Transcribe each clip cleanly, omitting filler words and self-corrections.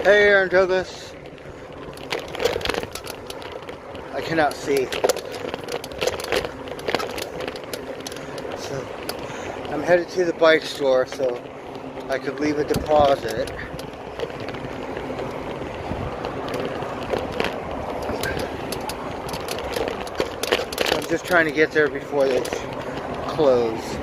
Hey, Aaron Douglas. I cannot see. So, I'm headed to the bike store so I could leave a deposit. I'm just trying to get there before they close.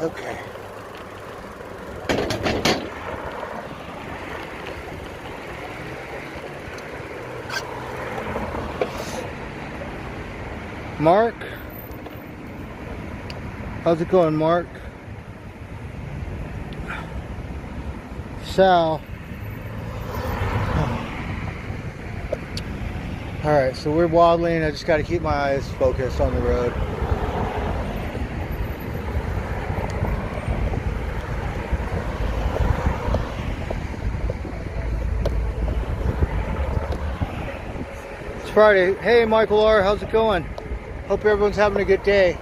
Okay. Mark? How's it going, Mark? Sal? Alright, so we're waddling. I just got to keep my eyes focused on the road. It's Friday. Hey, Michael R., how's it going? Hope everyone's having a good day.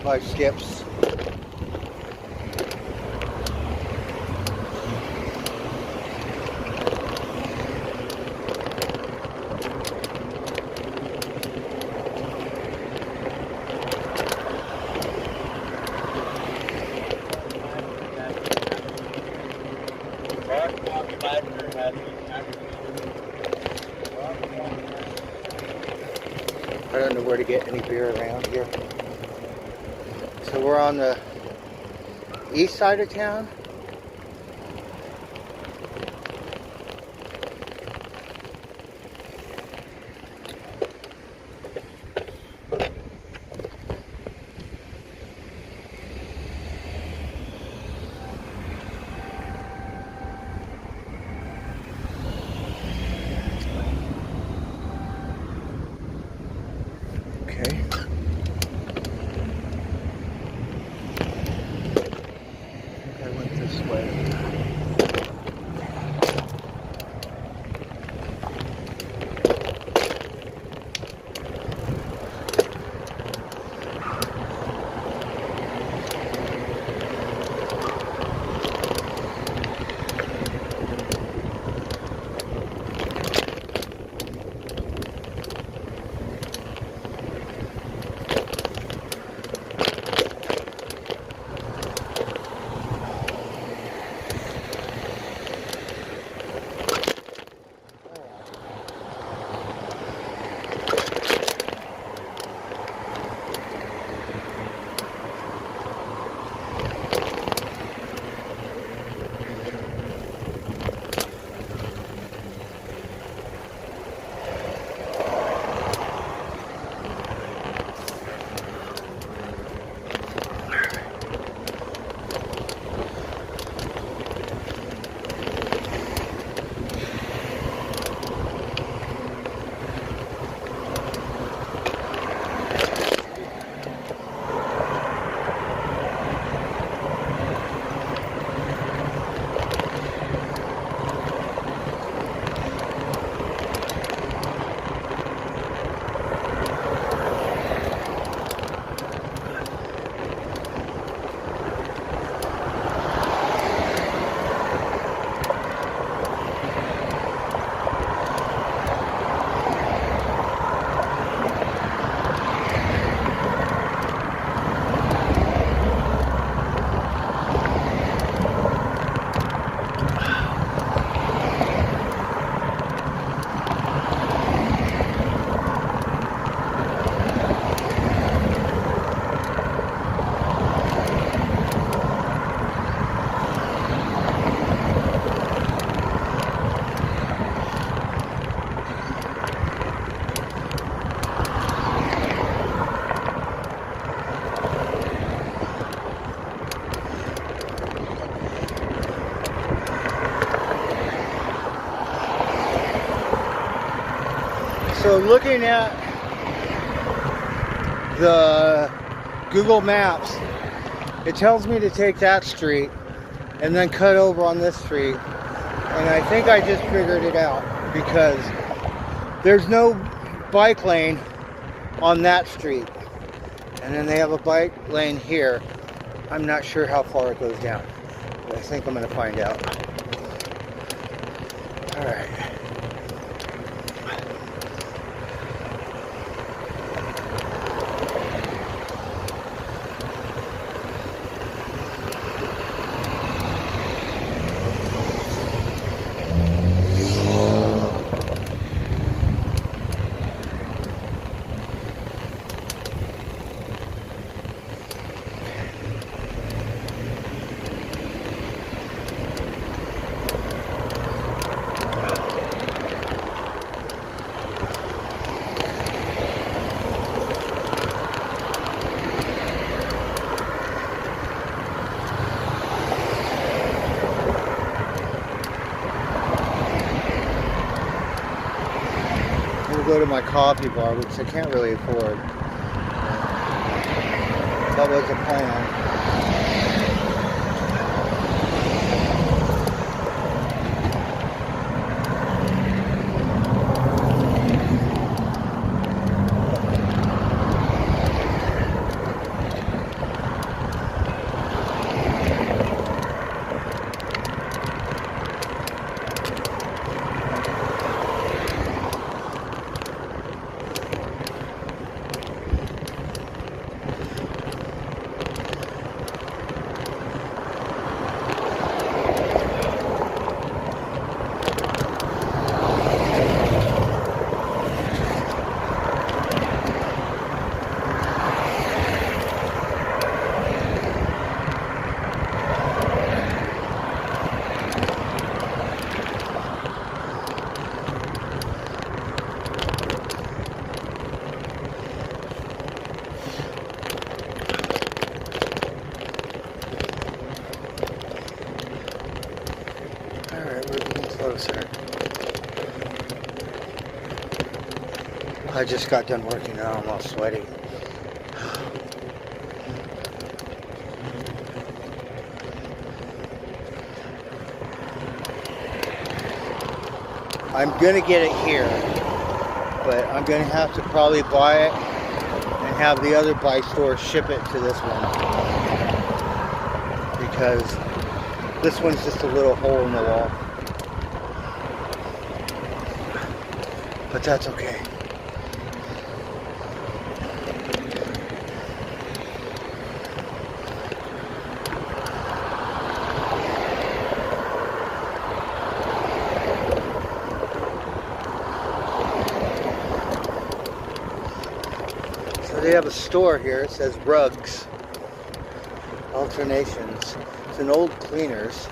Life skips. I don't know where to get any beer around here. So we're on the east side of town. Okay. I went So looking at the Google Maps, it tells me to take that street and then cut over on this street. And I think I just figured it out because there's no bike lane on that street. And then they have a bike lane here. I'm not sure how far it goes down, but I think I'm going to find out. All right. Go to my coffee bar, which I can't really afford. That was the plan. Closer. I just got done working and I'm all sweaty. I'm gonna get it here, but I'm gonna have to probably buy it and have the other bike store ship it to this one because this one's just a little hole in the wall. But that's okay. So they have a store here. It says Rugs Alternations. It's an old cleaners.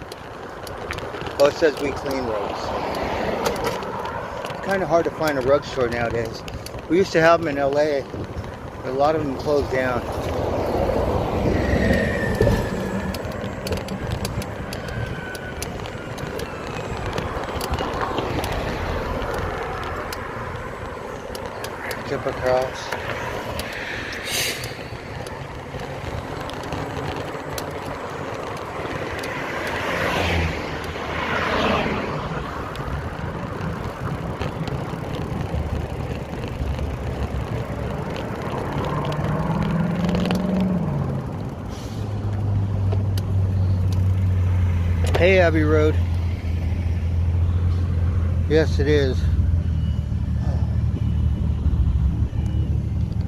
Oh, it says we clean rugs. Kind of hard to find a rug store nowadays. We used to have them in LA, but a lot of them closed down. Dip across. Hey, Abbey Road. Yes, it is.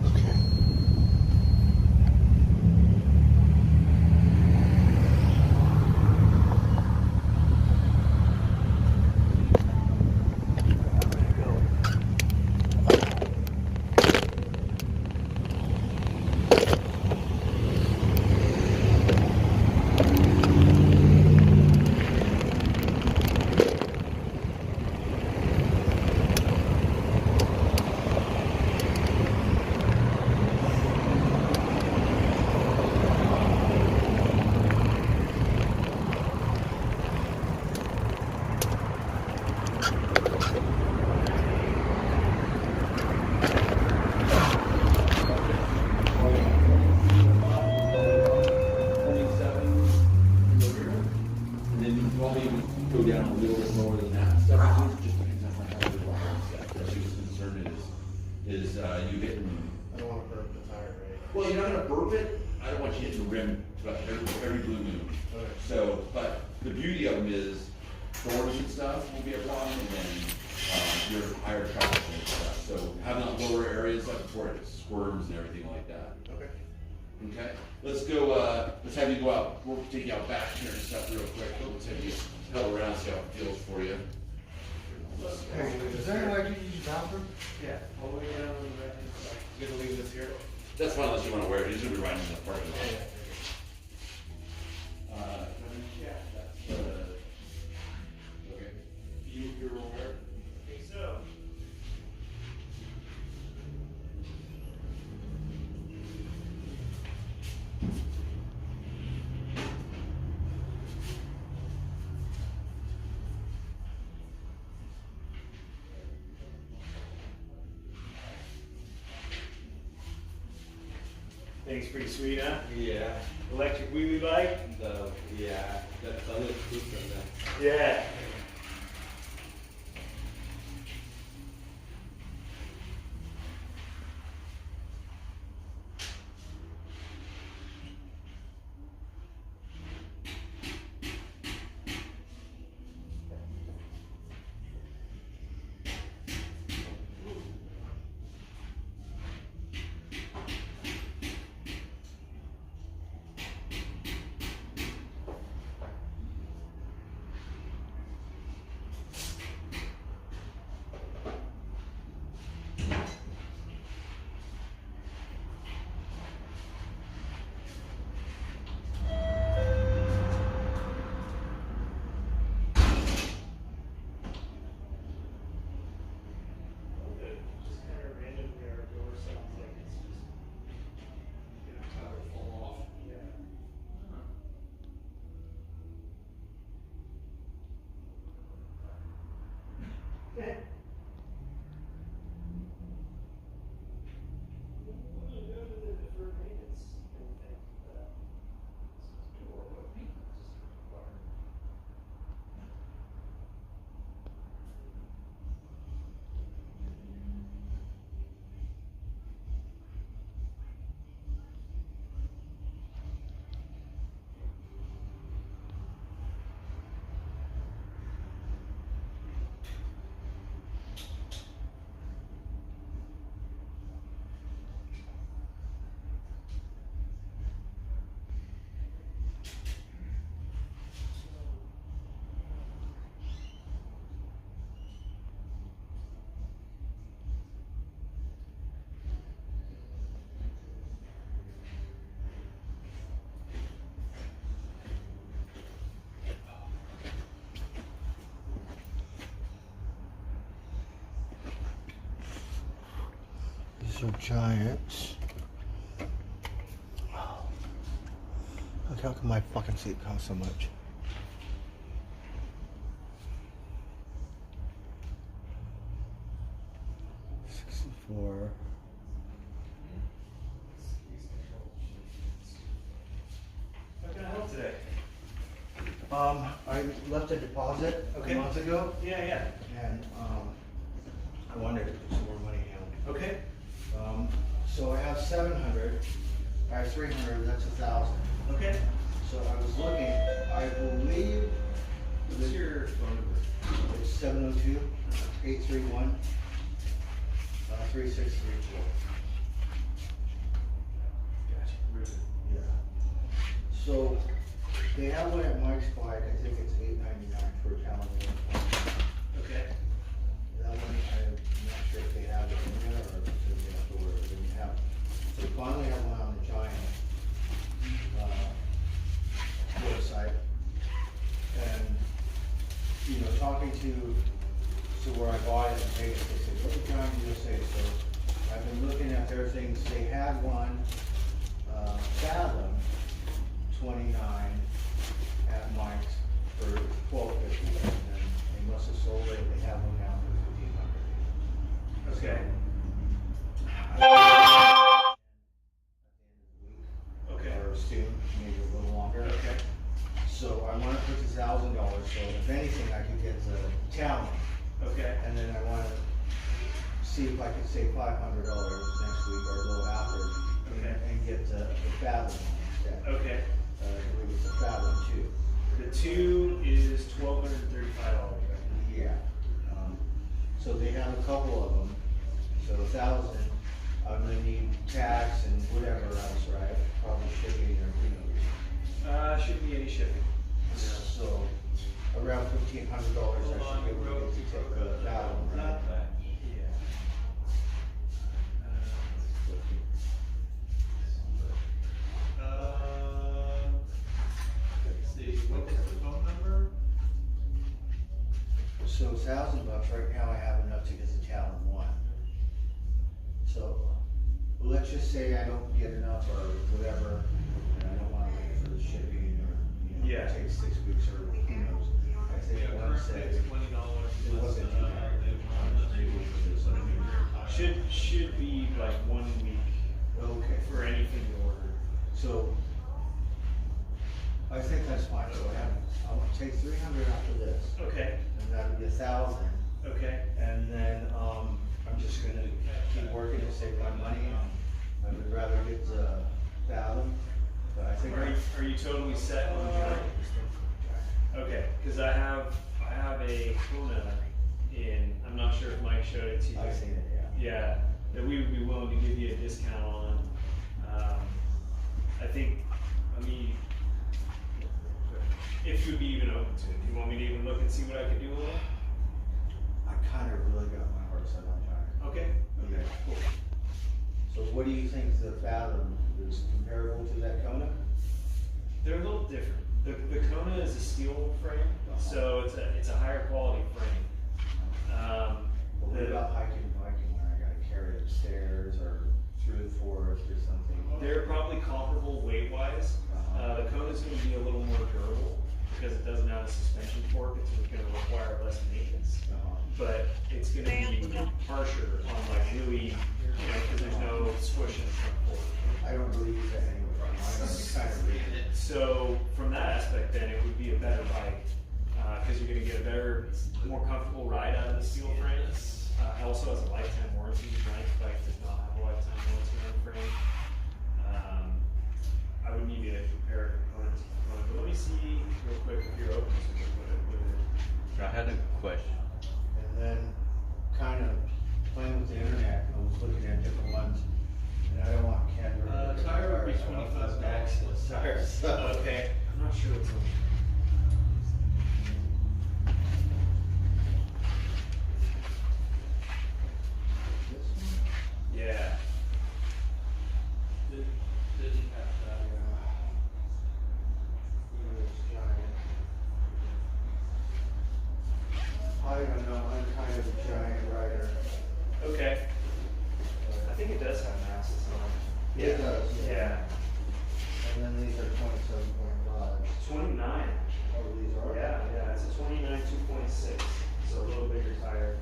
Okay. Well, you're not gonna burp it. I don't want you hitting the rim about every blue moon. Okay. So, but the beauty of them is storage and stuff will be a problem, and then your higher traffic and stuff. So having that lower areas like before it squirms and everything like that. Okay. Okay, let's go. Let's have you go out. We'll take you out back here and stuff real quick. Let's have you pedal around, see how it feels for you. Hey, is there any way you can use the bathroom? Yeah, all the way down on the right hand side. You gonna leave this here? That's fine unless you want to wear it. It's gonna be right in the parking lot. Yeah, that's, Okay. you're aware? I think so. Thing's pretty sweet, huh? Yeah, Electric wheelie bike? that's a little too from that. Yeah. Just kind of randomly our door sounds like it's just gonna cover fall off. Yeah. Okay. What do you do to the deferred maintenance and things like that? Door with me. These are giants. Look, how come my fucking seat costs so much? $64. How can I help today? I left a deposit Okay. a month ago, Yeah, yeah. and I wanted to put some more money down. Okay. So I have 700. I have 300. That's 1,000. Okay. So I was looking. I believe What's your phone number? it's 702-831-3634. Gotcha. Ruben. Yeah. So they have one at Mike's Bike. I think it's $8.99 for a calendar. Okay. That one, I'm not sure if they have it in there or if they have to order it. They have. So finally have one on the Giant website. And, you know, talking to where I bought it in Vegas, they said, what are you trying to USA? So I've been looking at their things. They had one, Fathom 29 at Mike's for $12.50, and then they must have sold it. They have one now for $1,500. Okay. Okay. Or soon, maybe a little longer. Okay. So I want to put $1,000. So if anything, I could get the Talon, Okay. and then I want to see if I could save $500 next week or a little after, Okay. and get the Fathom instead. Okay. I believe it's a Fathom 2. The 2 is $1,235. Yeah. So they have a couple of them. So 1,000, I'm gonna need tax and whatever else, right? Probably shipping or, you know. Shouldn't be any shipping. So around $1,500, I should be able to get to take the Fathom, right? Yeah. Let's see, what is the phone number? So $1,000 right now, I have enough to get the Talon 1. So let's just say I don't get enough or whatever, and I don't wanna wait for the shipping or, you know, Yeah. it takes 6 weeks or who knows. I think one said it wasn't too bad. Should be like 1 week Okay, for anything you order. so I think that's fine. So I'm gonna take 300 after this, Okay, and that'll be 1,000. okay. And then, I'm just gonna keep working to save my money. I would rather get the Fathom, but I think. Are you totally set on Giant? Okay, cause I have a Kona in, I'm not sure if Mike showed it to you. I've seen it, yeah. Yeah, that we would be willing to give you a discount on. I think, if you'd be even open to it, do you want me to even look and see what I could do with it? I kinda really got my heart set on Giant. Okay. Okay, cool. So what do you think the Fathom is comparable to that Kona? They're a little different. The Kona is a steel frame, so it's a higher quality frame. But what about hiking and biking when I gotta carry it upstairs or through the forest or something? They're probably comparable weight-wise. The Kona's gonna be a little more durable because it doesn't have a suspension fork. It's gonna require less maintenance. But it's gonna be harsher on like really, because there's no squish in the front fork. I don't believe that anyway. Mine's kind of rigid. So from that aspect, then it would be a better bike because you're gonna get a better, more comfortable ride out of the steel frame. It also has a lifetime warranty. Giant's bike does not have a lifetime warranty on the frame. I would need to compare component to component, but let me see real quick if you're open so we can put it with it. I had a question. And then kind of playing with the internet, I was looking at different ones, and I don't want Kendra. Tire would be $25. Tires, so. Okay, I'm not sure what's on. Yeah. Didn't have that. I don't know, I'm kind of a Giant rider. Okay. I think it does have an axis on it. It does, yeah. Yeah. And then these are 27.5. 29. Oh, these are? Yeah, it's a 29 2.6, so a little bigger tire.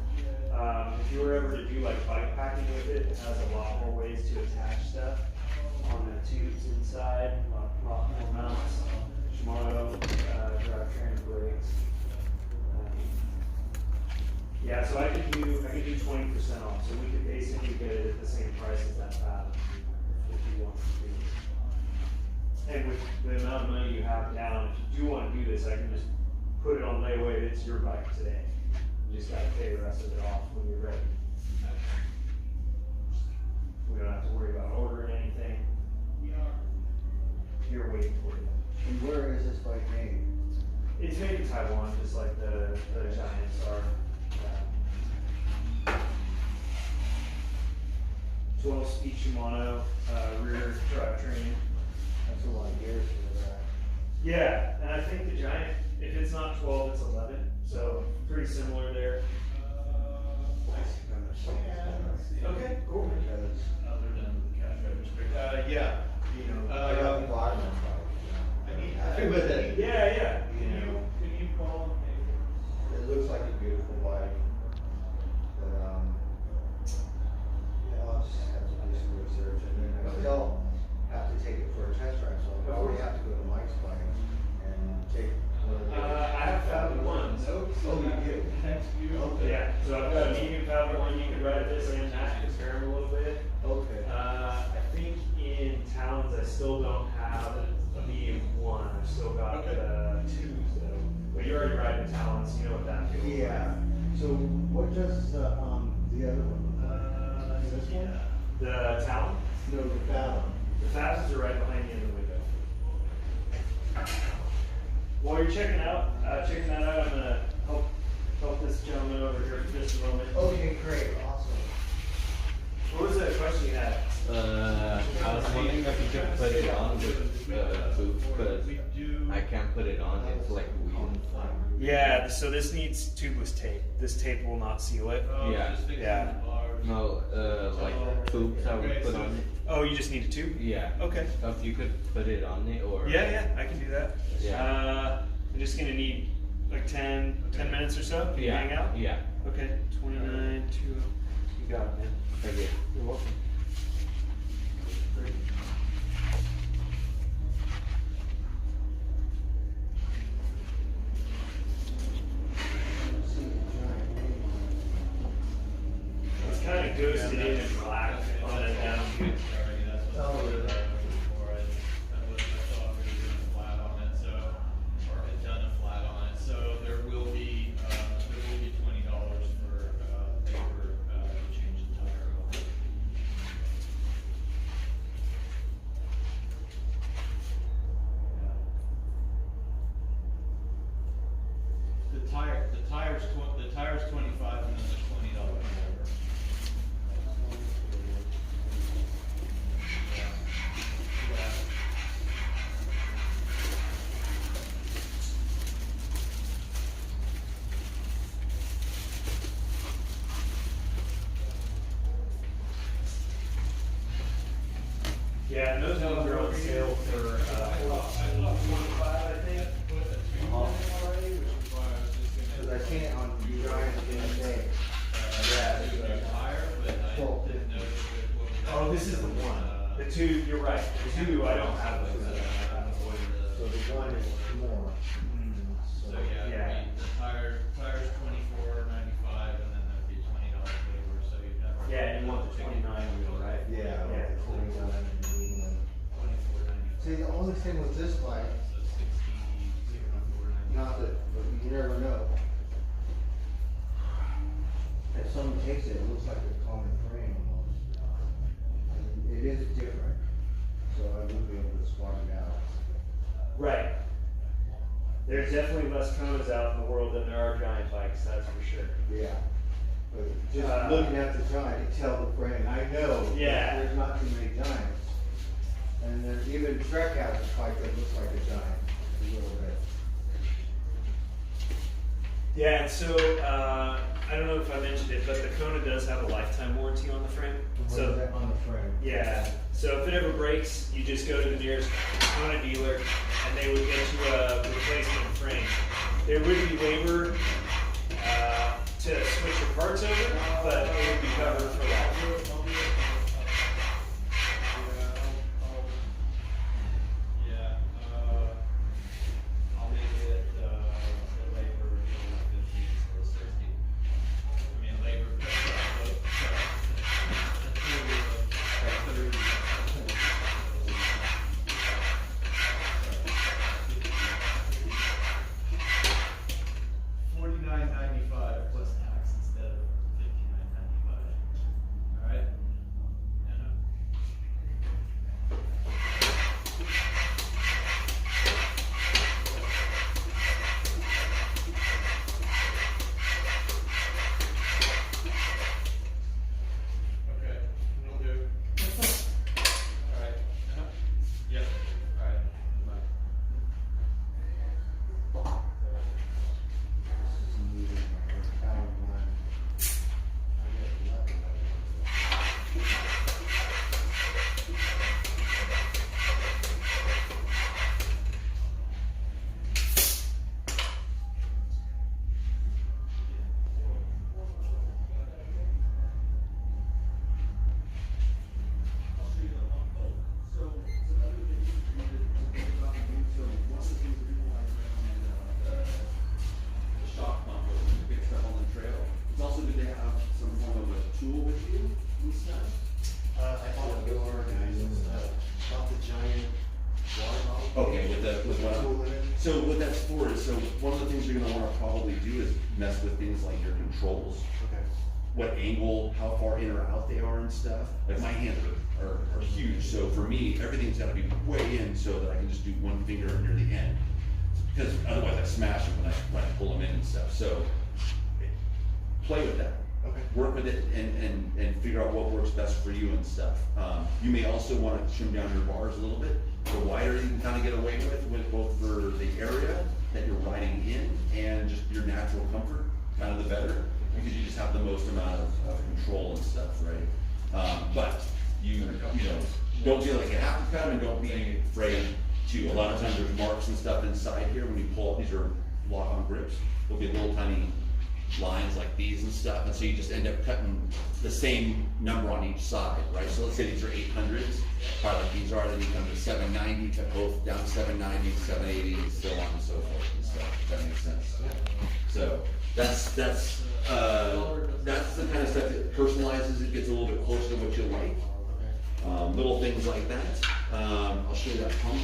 If you were ever to do like bike packing with it, it has a lot more ways to attach stuff on the tubes inside, a lot more mounts, Shimano drivetrain brakes. Yeah, so I could do 20% off, so we could basically get it at the same price as that Fathom if you want to. And with the amount of money you have down, if you do want to do this, I can just put it on layaway. It's your bike today. You just gotta pay the rest of it off when you're ready. We don't have to worry about ordering anything. You're waiting for it. And where is this bike made? It's made in Taiwan, just like the Giants are. 12-speed Shimano rear drivetrain. That's a lot of years for that. Yeah, and I think the Giant, if it's not 12, it's 11, so pretty similar there. Okay, cool. Because, Other than the cash register. yeah, you know, I got the bottom of the bike. Happy with it. Yeah. Can you call? It looks like a beautiful bike. But, yeah, I'll just have to do some research and then I still have to take it for a test drive, so I'll probably have to go to Mike's bike and take one of the. I have Fathom 1. Oh, you do? Okay. Yeah, so I've got a medium Fathom 1, you can ride this and that, compare them a little bit. Okay. I think in town still don't have a medium one, I've still got the two, so. But you're already riding Talons, you know what that feels like. Yeah. So what does the other one? This one? The Talon, No, the Fallon. the fastest are right behind you in the window. While you're checking that out, I'm gonna help this gentleman over here for just a moment. Okay, great, awesome. What was the question you had? I was wondering if you could put it on with boots, but I can't put it on. It's like weird. Yeah, so this needs tubeless tape. This tape will not seal it. Yeah. Yeah. No, like tubes I would put on it. Oh, you just need a tube? Yeah. Okay. If you could put it on it, or Yeah, I can do that. Yeah. I'm just gonna need like 10 minutes or so. Can you hang out? Yeah. Okay, 29, 2. You got it, man. Okay. You're welcome. Great. It's kind of ghosted in and black on that down view. The tire's 25 and then there's $20 labor. Yeah, and those ones are on sale for 25, I think. Because I seen it on Giant the other day. Oh, this is the one. The two, you're right. The two, I don't have those. So the one is more. So yeah, the tire's $24.95 and then there'd be $20 labor, so you'd have. Yeah, and you want the 29 wheel, right? Yeah, like the 29 and the medium. $24.95. See, the only thing with this bike, So 60, not that, but you never know. If someone takes it, it looks like a common frame almost. And it is different, so I wouldn't be able to swap it out. Right. There's definitely less cones out in the world than there are giant bikes, that's for sure. Yeah. But just looking at the giant, you tell the frame, I know that Yeah. there's not too many giants. And then even Trek has a bike that looks like a giant, a little bit. Yeah, and so, I don't know if I mentioned it, but the Kona does have a lifetime warranty on the frame. What is So, that on the frame? yeah, so if it ever breaks, you just go to the nearest Kona dealer and they would get you a replacement frame. There would be labor to switch your parts over, but it would be covered for that. I'll make it, the labor, 50 instead of 60. I mean, labor, $49.95 plus tax instead of $59.95. Alright? So what that's for is, so one of the things you're gonna wanna probably do is mess with things like your controls. Okay. What angle, how far in or out they are and stuff. Like my hands are huge, so for me, everything's gotta be way in so that I can just do one finger near the end. Because otherwise I smash them when I pull them in and stuff, so play with that. Okay. Work with it and figure out what works best for you and stuff. You may also wanna trim down your bars a little bit. The wider you can kinda get away with both for the area that you're riding in and just your natural comfort, kind of the better, because you just have the most amount of control and stuff, right? But you know, don't feel like you have to cut them and don't be afraid to. A lot of times there's marks and stuff inside here when you pull up, these are lock-on grips. There'll be little tiny lines like these and stuff, and so you just end up cutting the same number on each side, right? So let's say these are 800s, probably like these are, then you come to 790, cut both down to 790, 780, and so on and so forth and stuff, if that makes sense. So that's the kind of stuff that personalizes it, gets a little bit closer to what you like. Little things like that. I'll show you that pump.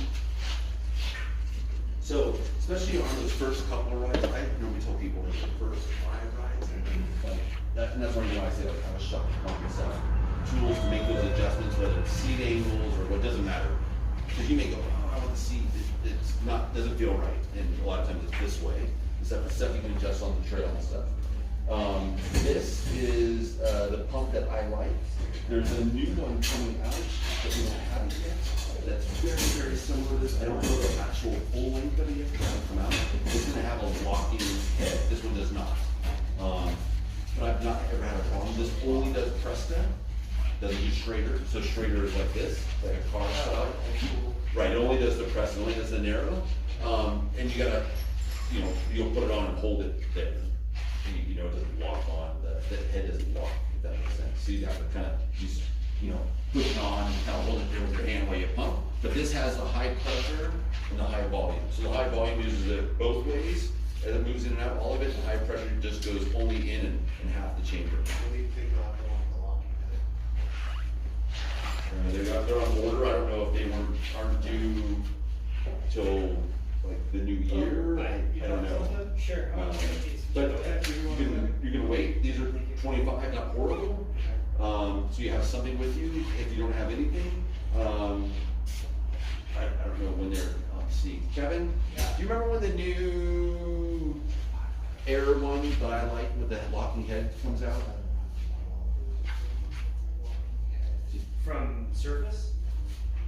So, especially on those first couple of rides, I normally tell people the first 5 rides, and that's why I say like have a shock pump and stuff. Tools to make those adjustments, whether it's seat angles or what, doesn't matter. Because you may go, oh, I want the seat, it's not, doesn't feel right, and a lot of times it's this way. Stuff you can adjust on the trail and stuff. This is the pump that I like. There's a new one coming out that we don't have yet. That's very, very similar to this. I don't know the actual full length of it yet, because it hasn't come out. It's gonna have a locking head. This one does not. But I've not ever had a problem. This only does Presta, doesn't do Schrader. So Schrader is like this, like a car style. Right, it only does the Presta, it only does the narrow. And you gotta, you know, you'll put it on and hold it there. You know, it doesn't lock on, the head isn't locked, if that makes sense. So you have to kind of just, you know, push it on and kind of hold it there with your hand while you pump. But this has the high pressure and the high volume. So the high volume uses it both ways, as it moves in and out, all of it. The high pressure just goes only in and half the chamber. They're on order. I don't know if they aren't due till like the new year. I don't know. Sure. But you can wait. These are 25, not portable. So you have something with you if you don't have anything. I don't know when they're. See, Kevin, do you remember when the new Air one that I like with the locking head comes out? From Surface?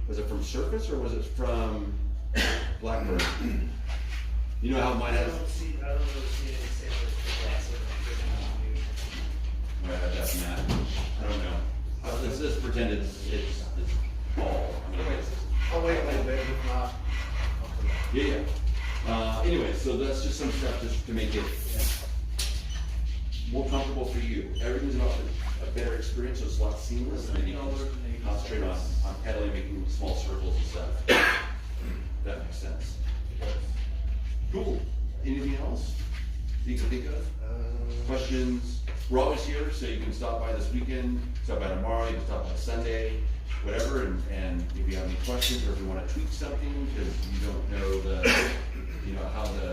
Was it from Surface or was it from Blackbird? You know how mine has. I don't really see any sailors Might have that Matt. I don't know. Let's just pretend it's all. I'll wait a little bit, if not. Yeah. Anyway, so that's just some stuff just to make it more comfortable for you. Everything's about a better experience, so it's a lot seamless, and then you can just concentrate on pedaling, making small circles and stuff. That makes sense. Cool. Anything else you can think of? Questions? We're always here, so you can stop by this weekend, stop by tomorrow, you can stop by Sunday, whatever, and if you have any questions or if you want to tweak something because you don't know how the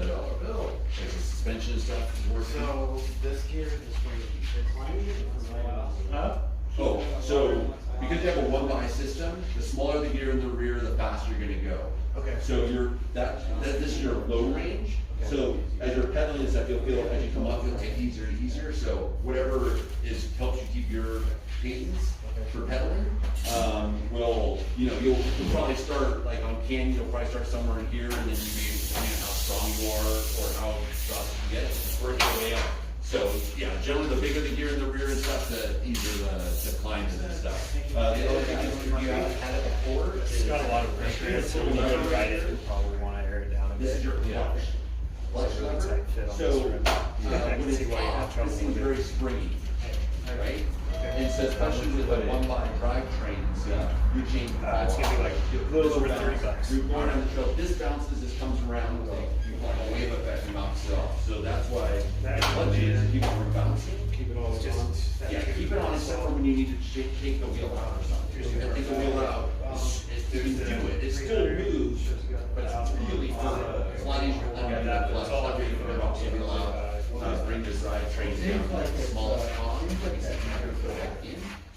suspension and stuff is working. So this gear is for climbing or Oh, so because you have a one-by system, the smaller the gear in the rear, the faster you're gonna go. Okay. So this is your low range. So as you're pedaling and stuff, you'll feel as you come up, it'll get easier and easier. So whatever helps you keep your cadence for pedaling, you'll probably start like on canyon, you'll probably start somewhere in here, and then you may, depending on how strong you are or how fast you get, work your way up. So yeah, generally the bigger the gear in the rear and stuff, the easier the climbs and stuff. The other thing is if you haven't had it before, It's got a lot of pressure, so when you go to ride it, you'll probably want to air it down a this bit. is your clutch. Clutch lever. So when it's off, this seems very springy, right? And so especially with a one-by drivetrains, you're changing. It's gonna be like a little over $30. You're going on the trail. This bounces, this comes around with a wave effect and bounces it off. So that's why the clutch is keep it bouncing. keep it all on? Yeah, keep it on except for when you need to take the wheel out or something. If you gotta take the wheel out, you can do it. It still moves, but it's really fun. It's a lot size, under plus, stuff, you can about maybe allow, bring this ride trains down to like the smallest con, like 700 foot back in.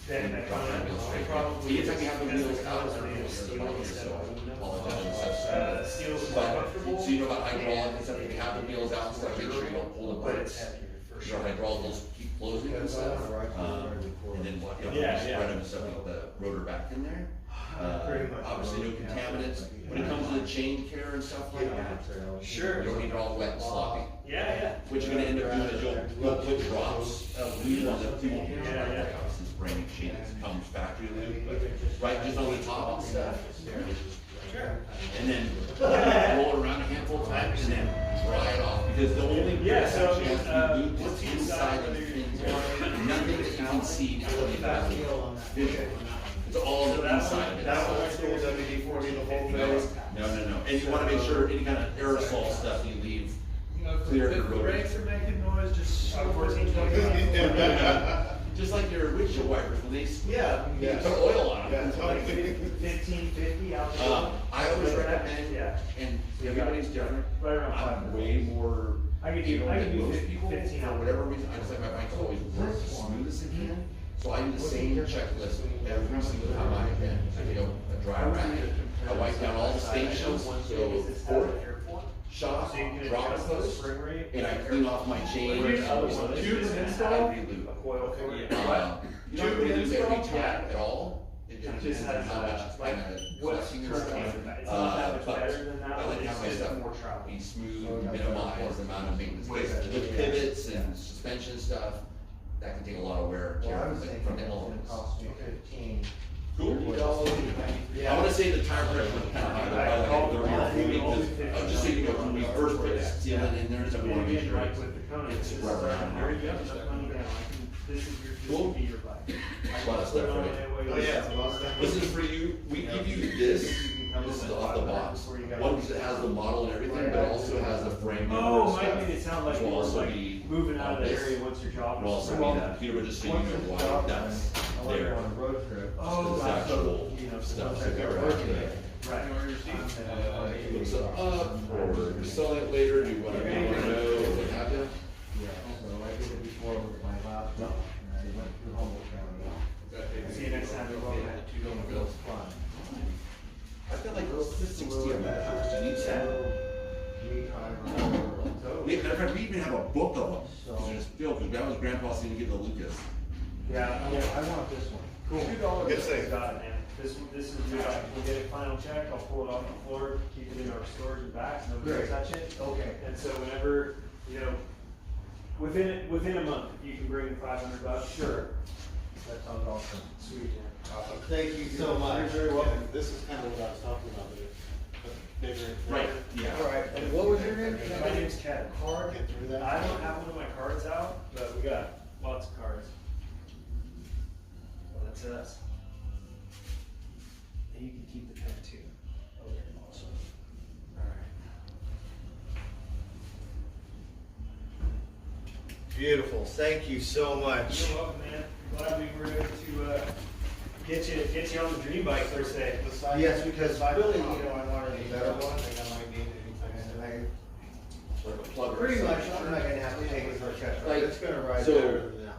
Then that Drop that wheel straight probably. in. Anytime you have the because wheels out, color's they're made of the steel bike is instead so of aluminum. apologize and stuff. Steel's more But, comfortable. so you know about hydraulic and stuff, if you have the wheels out, stuff, make sure you don't pull the But it's parts. heavier for Your sure. hydraulic will keep closing and stuff. And then, you know, Yeah, just yeah. spread them and stuff, with the rotor back in there. Pretty much. Obviously no contaminants. When it comes to the chain care and stuff like that, Sure. you don't need it all wet and sloppy. Yeah, yeah. What you're gonna end up doing is you'll put drops of lube on the fuel. Yeah, yeah. This is brand new shit, it comes factory lube, but right just on the top and stuff. Sure. And then roll it around a handful of times and then dry it off, because the only bit Yeah, that so, actually has to be lubed what's is the inside inside of the of things. your- Nothing that you can see out of the vision. It's all So the that inside one, of it. that one right there is WD-40 the whole No, thing. no. And you wanna make sure any kind of aerosol stuff you leave clear of the road. Brakes are making noise, just. 14, Just like your windshield wipers, when they, Yeah. you put oil on them. Like 1550 out the door. I always recommend, Yeah. and everybody's different, Right around I'm 5. way more, I could you do, know, I could than do most 15, people, 15 for out. whatever reason, I just like my bike to always work as smooth as it can. So I do the same checklist every single time I hit, I go a dry rack, I wipe down all the stations, so fork, shock, So you can drop adjust the post, spring rate. and I clean off my chain. Here's the other one. This Tube is and install, I relube. a coil for it. You don't really lose every time Yeah. at all. It It depends just on has, how much it's like, kind of what's collecting and currently, stuff. it's not that much But better than that, I but like to it's have my just stuff more travel. be smooth, minimize the amount of maintenance. Way Because better. with pivots and suspension stuff, that can take a lot of wear and tear from the elements. Cool. I wanna say the tire pressure was kind of high, though, probably like 30 or 40, because, just so you know, when we first put the sealant in there, so we wanna make sure Like it's with the Kona, it's it's rubber on there you there. go, just money down. This is your, this Cool. will be your bike. A lot of stuff, right? Oh, yeah. This is for you, we give you this is off the box. One, because it has the model and everything, but it also has the frame. Oh, and might stuff. make it sound like Which will you're also like be moving out of on the this. area once your job Will is. also be the computer, but just so you know why that's there. Oh, It's that's actual you know, stuff so that they're they're working. actually- Right. Looks up, or we're selling it later, do you wanna know, what have you? See you next time. I've got like 60 of them, do you need some? Matter of fact, we even have a book of them, because they're just filled, because that was grandpa's gonna give to Lucas. Yeah, I want this one. Cool. Good save. Got it, man. This is your, we'll get a final check, I'll pull it off the floor, keep it in our storage and back, nobody will Great. touch it. Okay. And so whenever, you know, within a month, if you can bring $500. Sure. That sounds awesome. Sweet, man. Thank you so much. You're very welcome. This is kind of what I was talking about, but bigger. Right, yeah. All right, and what was your name? My name's Ken. Card? Get through that. I don't have one of my cards out, but we got lots of cards. Well, that's us. And you can keep the pen too. Okay, awesome. Beautiful, thank you so much. You're welcome, man. Glad we were able to get you on the dream bike first day. Yes, because really, you know, I wanted a better one, and I might need it anytime. Like a plug or Pretty much, something. I'm not gonna have to take it for a check. Like, It's gonna ride so- better than that one.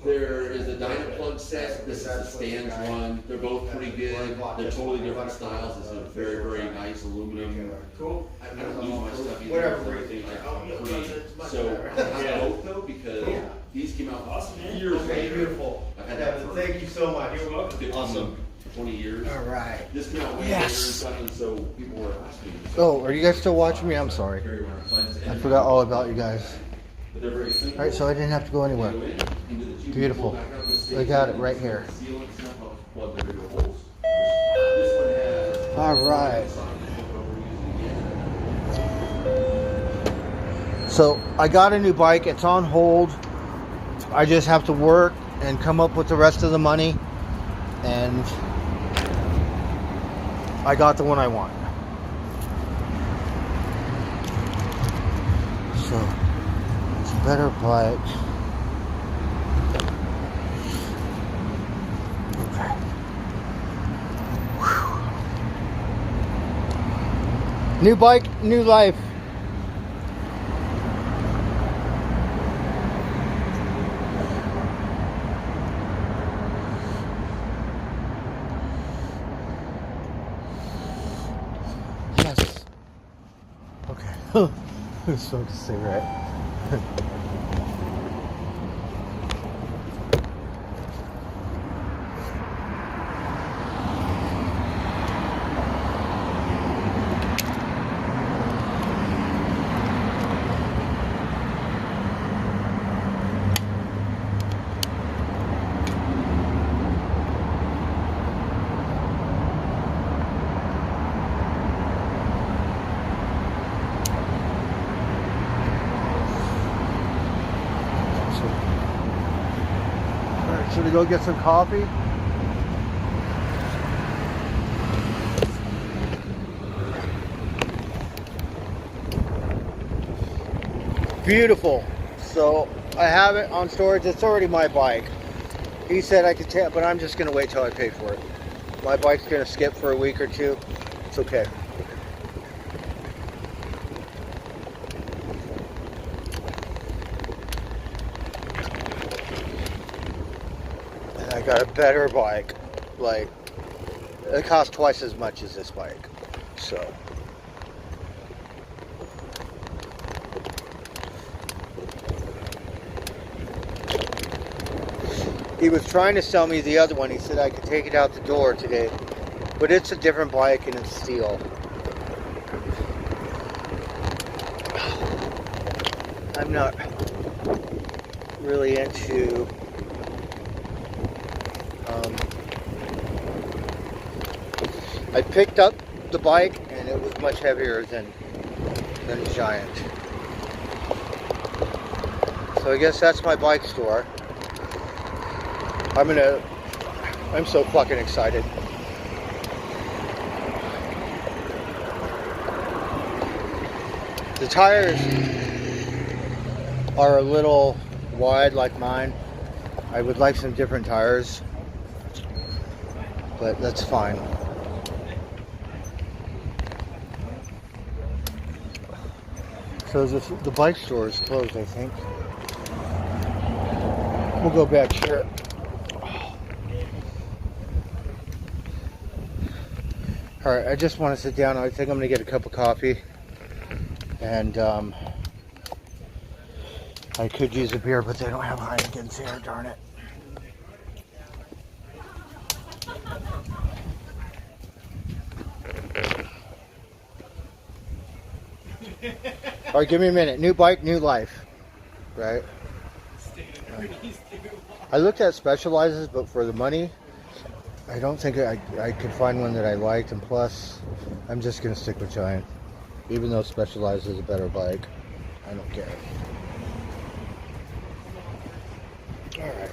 There is a Dynaplug set, this is the Stans one, they're both pretty good, they're totally different styles, this is a very, very nice aluminum. Cool. I don't lose my stuff either, Whatever it's reason. everything Oh, like yeah, clean. it's much So, better. I Yeah. have both though, because Cool. these came out Awesome, man. years Okay, later. beautiful. I've had that Devin, for thank you so much. You're welcome. 15, 20 years. All right. This came out way Yes. later and stuff, and so people were asking me. Oh, are you guys still watching me? I'm sorry. Carry around, so just I ended forgot up- all about you guys. But they're very simple. All right, so I didn't have to go anywhere. Go in, into the tube, Beautiful. pull back out of the I got it station, right here. seal it, snap out, plug the regular holes. This one has. All right. Yeah. So I got a new bike. It's on hold. I just have to work and come up with the rest of the money, and I got the one I want. So it's a better bike. Okay. Whew. New bike, new life. Smoke a cigarette. Alright, should we go get some coffee? Beautiful. So I have it on storage. It's already my bike. He said I could take, but I'm just gonna wait till I pay for it. My bike's gonna skip for a week or two. It's okay. And I got a better bike. Like, it costs twice as much as this bike. So. He was trying to sell me the other one. He said I could take it out the door today. But it's a different bike and it's steel. I'm not really into I picked up the bike and it was much heavier than a Giant. So I guess that's my bike store. I'm so fucking excited. The tires are a little wide like mine. I would like some different tires, but that's fine. So the bike store is closed, I think. We'll go back here. Alright, I just want to sit down. I think I'm going to get a cup of coffee. And I could use a beer, but they don't have Heineken's here, darn it. Alright, give me a minute. New bike, new life. Right? I looked at Specializes, but for the money, I don't think I could find one that I liked, and plus, I'm just going to stick with Giant. Even though Specialized is a better bike, I don't care. Alright.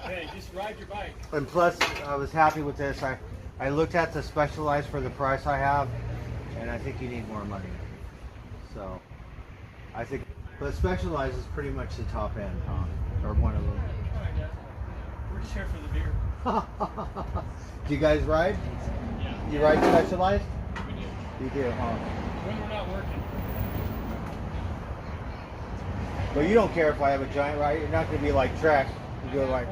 Hey, just ride your bike. And plus, I was happy with this. I looked at the Specialized for the price I have, and I think you need more money. So, I think, but Specialized is pretty much the top end, huh? Or one of them. We're just here for the beer. Do you guys ride? Yeah. You ride Specialized? We do. You do, huh? When we're not working. But you don't care if I have a giant ride. You're not going to be like Trek. You go like.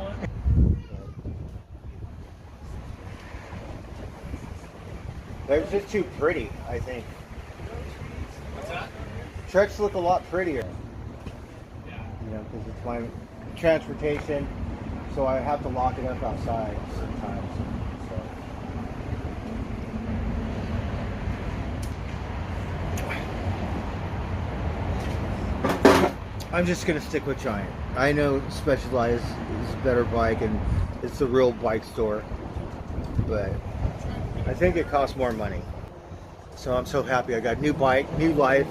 They're just too pretty, I think. What's that? Treks look a lot prettier. Yeah. You know, because it's my transportation, so I have to lock it up outside sometimes. So. I'm just gonna stick with Giant. I know Specialized is a better bike and it's a real bike store, but I think it costs more money. So I'm so happy I got a new bike, new life.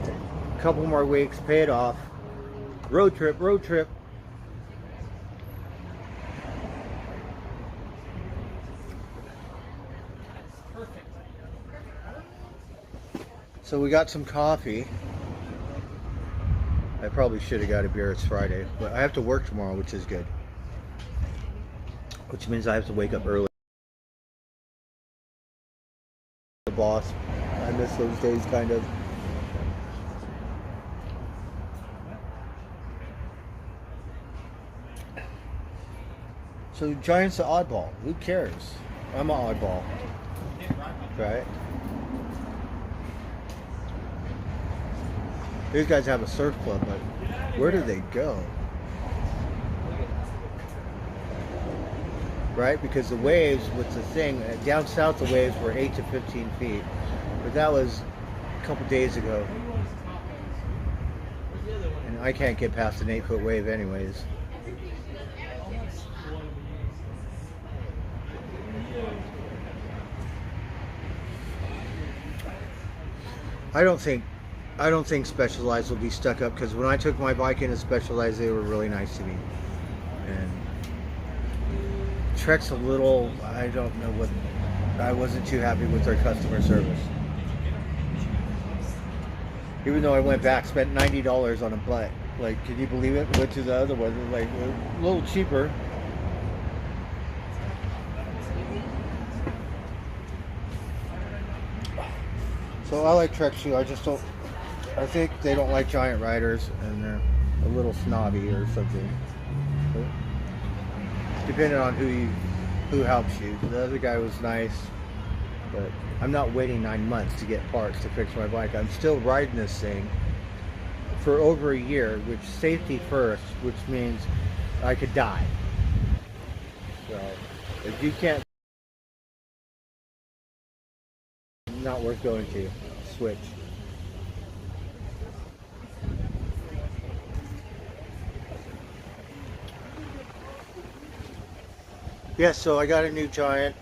A couple more weeks, pay it off. Road trip, road trip. So we got some coffee. I probably should have got a beer. It's Friday, but I have to work tomorrow, which is good. Which means I have to wake up early. The boss. I miss those days, kind of. So Giant's an oddball. Who cares? I'm an oddball. Right? These guys have a surf club, but where do they go? Right? Because the waves was the thing. Down south, the waves were 8 to 15 feet. But that was a couple days ago. And I can't get past an 8-foot wave anyways. I don't think Specialized will be stuck up, because when I took my bike into Specialized, they were really nice to me. And Trek's a little, I don't know what, I wasn't too happy with their customer service. Even though I went back, spent $90 on a butt. Like, can you believe it? Went to the other one, like a little cheaper. So I like Trek too. I just don't. I think they don't like giant riders, and they're a little snobby or something. But depending on who helps you. The other guy was nice, but I'm not waiting 9 months to get parts to fix my bike. I'm still riding this thing for over a year, which safety first, which means I could die. So if you can't, not worth going to. Switch. Yeah, so I got a new Giant.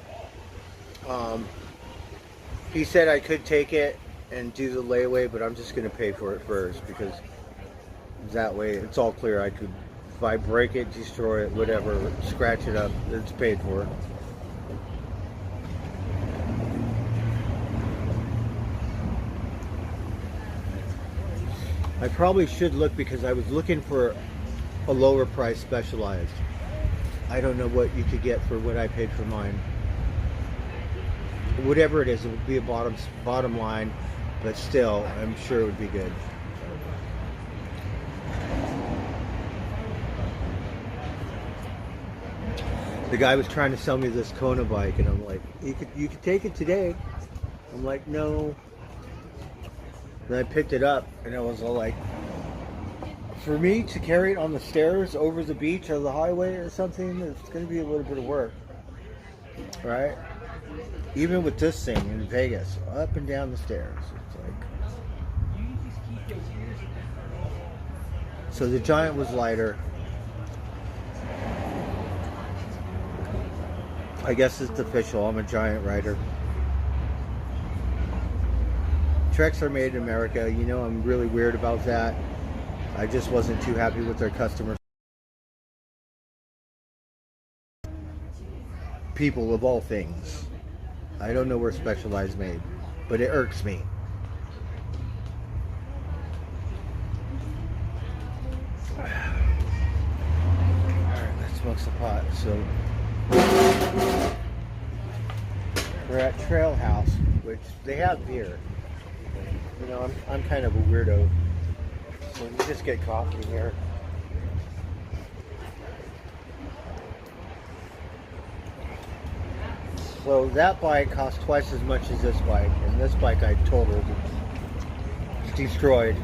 He said I could take it and do the layaway, but I'm just going to pay for it first, because that way it's all clear. I could, if I break it, destroy it, whatever, scratch it up, it's paid for. I probably should look, because I was looking for a lower price Specialized. I don't know what you could get for what I paid for mine. Whatever it is, it would be a bottom line, but still, I'm sure it would be good. The guy was trying to sell me this Kona bike, and I'm like, you could take it today. I'm like, no. Then I picked it up, and I was all like, for me to carry it on the stairs over the beach or the highway or something, it's going to be a little bit of work, right? Even with this thing in Vegas, up and down the stairs, it's like. So the Giant was lighter. I guess it's official. I'm a Giant rider. Treks are made in America. You know, I'm really weird about that. I just wasn't too happy with their customers. People of all things. I don't know where Specialized made, but it irks me. Alright, let's smokes a pot. So we're at Trail House, which they have beer. You know, I'm kind of a weirdo, so you just get coffee here. So that bike costs twice as much as this bike, and this bike I totaled. It's destroyed.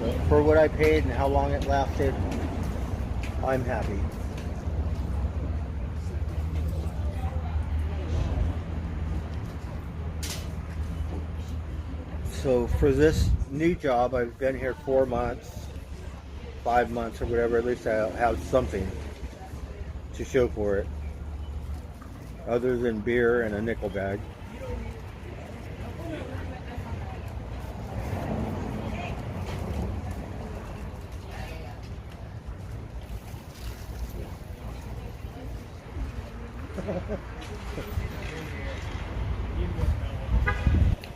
But for what I paid and how long it lasted, I'm happy. So for this new job, I've been here 4 months, 5 months or whatever, at least I have something to show for it, other than beer and a nickel bag.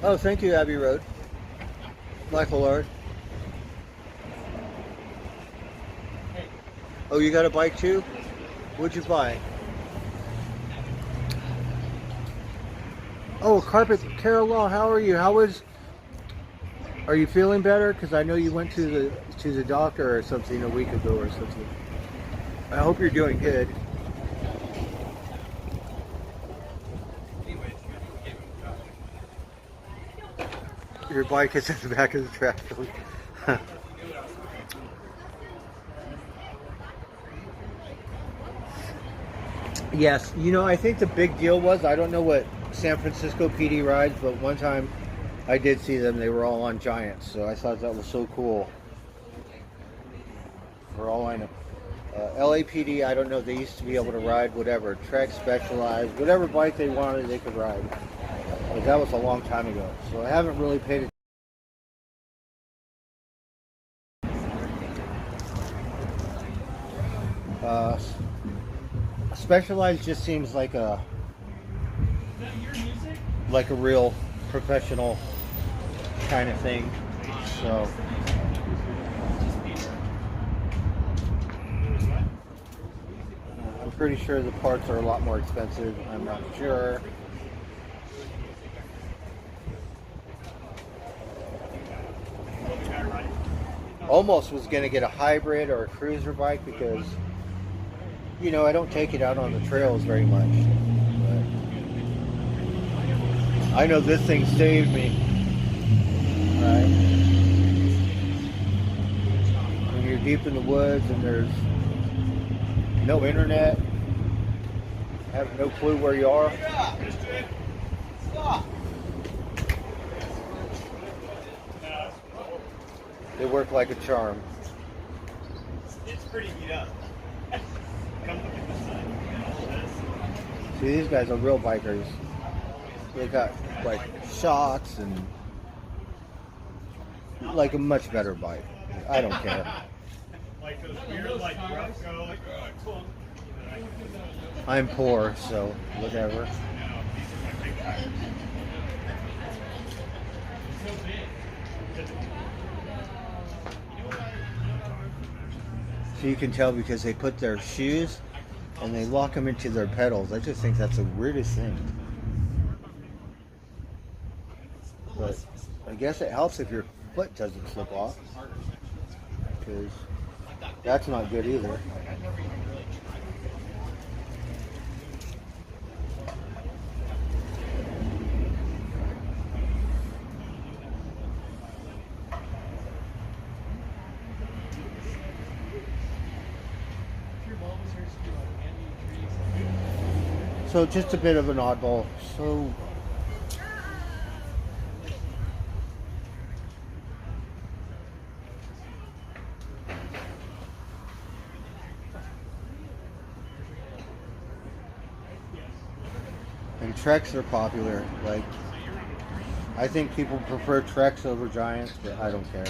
Oh, thank you, Abbey Road. Michael Lord. Oh, you got a bike too? What'd you buy? Oh, carpet. Carol, how are you? Are you feeling better? Because I know you went to the doctor or something a week ago or something. I hope you're doing good. Your bike is in the back of the tractor. Yes, you know, I think the big deal was, I don't know what San Francisco PD rides, but one time I did see them. They were all on Giants, so I thought that was so cool. For all I know. LAPD, I don't know, they used to be able to ride whatever, Trek, Specialized, whatever bike they wanted, they could ride. But that was a long time ago, so I haven't really paid Specialized just seems like a real professional kind of thing. So I'm pretty sure the parts are a lot more expensive. I'm not sure. Almost was going to get a hybrid or a cruiser bike because, you know, I don't take it out on the trails very much. But I know this thing saved me. Right? When you're deep in the woods and there's no internet, have no clue where you are. They work like a charm. It's pretty beat up. Come look at this side. See, these guys are real bikers. They got like shots and like a much better bike. I don't care. Like those weird, like rough go, like, oh, I'm poor, so whatever. So you can tell because they put their shoes and they lock them into their pedals. I just think that's the weirdest thing. But I guess it helps if your foot doesn't slip off, because that's not good either. So just a bit of an oddball. So and Treks are popular. Like, I think people prefer Treks over Giants, but I don't care.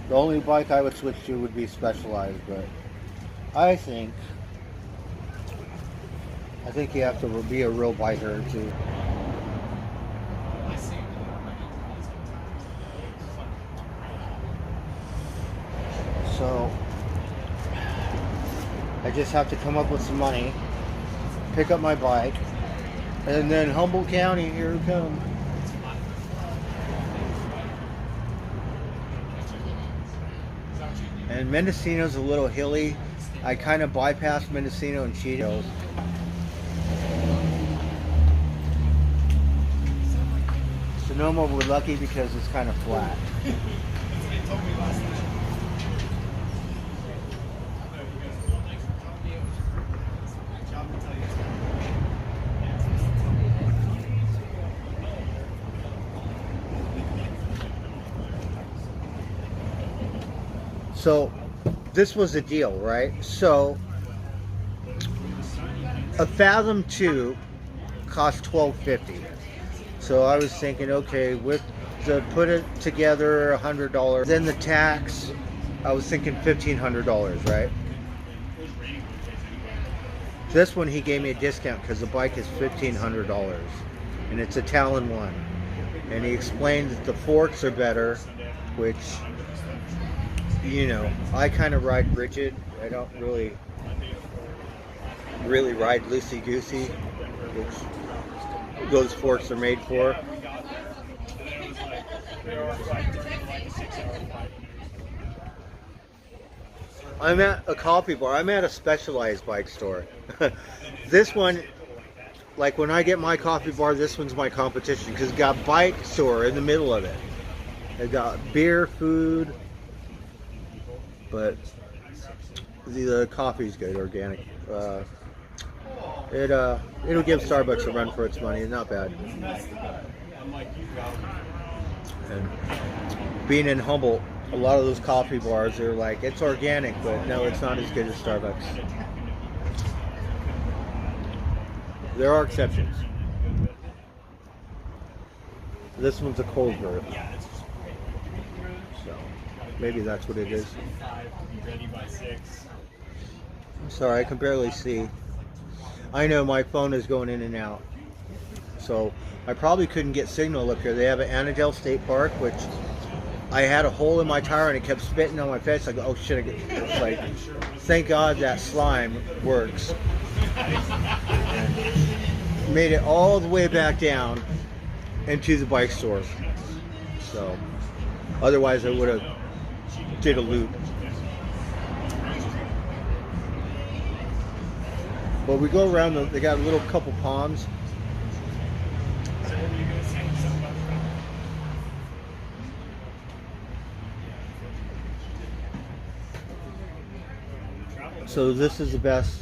The only bike I would switch to would be Specialized, but I think you have to be a real biker to So I just have to come up with some money, pick up my bike, and then Humboldt County, here it comes. And Mendocino's a little hilly. I kind of bypassed Mendocino and Cheetos. Sonoma, we're lucky because it's kind of flat. So this was the deal, right? So a Fathom 2 cost $12.50. So I was thinking, okay, with to put it together, $100. Then the tax, I was thinking $1,500, right? This one he gave me a discount because the bike is $1,500, and it's a Talon 1. And he explained that the forks are better, which, you know, I kind of ride rigid. I don't really ride loosey-goosey, which those forks are made for. I'm at a coffee bar. I'm at a Specialized bike store. This one, like when I get my coffee bar, this one's my competition because it's got bike store in the middle of it. It got beer, food, but the coffee's good, organic. It'll give Starbucks a run for its money. Not bad. And being in Humboldt, a lot of those coffee bars are like, it's organic, but no, it's not as good as Starbucks. There are exceptions. This one's a cold brew, so maybe that's what it is. I'm sorry, I can barely see. I know my phone is going in and out, so I probably couldn't get signal up here. They have an Annandale State Park, which I had a hole in my tire and it kept spitting on my face. I go, oh shit! It's like, thank God that slime works. And made it all the way back down into the bike store. So otherwise, I would have did a loop. But we go around, they got a little couple ponds. So this is the best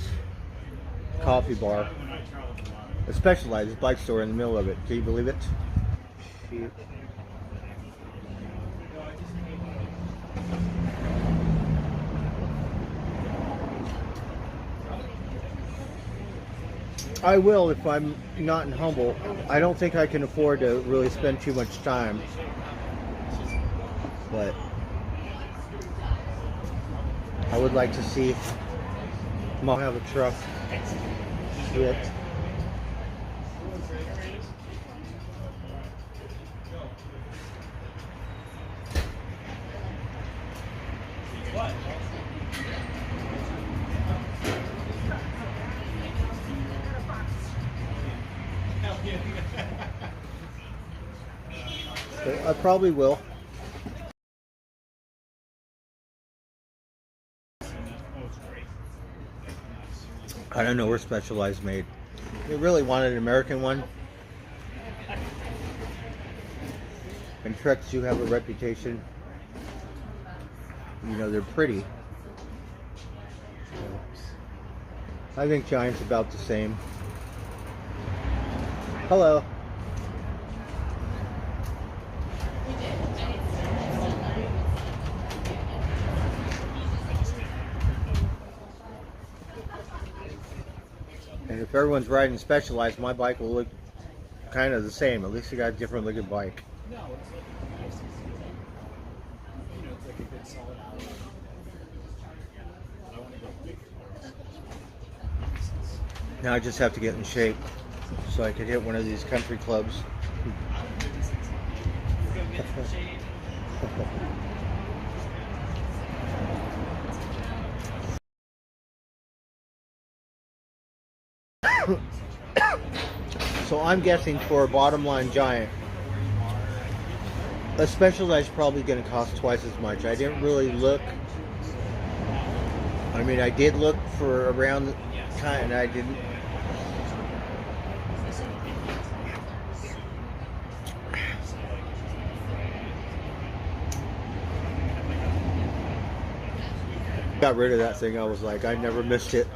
coffee bar. A Specialized bike store in the middle of it. Can you believe it? Shoot. I will if I'm not in Humboldt. I don't think I can afford to really spend too much time. But I would like to see Mom have a truck. Shit. I probably will. I don't know where Specialized made. They really wanted an American one. And trucks do have a reputation. You know, they're pretty. I think Giant's about the same. Hello. And if everyone's riding Specialized, my bike will look kind of the same. At least I got a different looking bike. Now I just have to get in shape so I could hit one of these country clubs. So I'm guessing for a bottom line giant, a Specialized probably going to cost twice as much. I didn't really look. I mean, I did look for around the time, and I didn't. Got rid of that thing. I was like, I never missed it.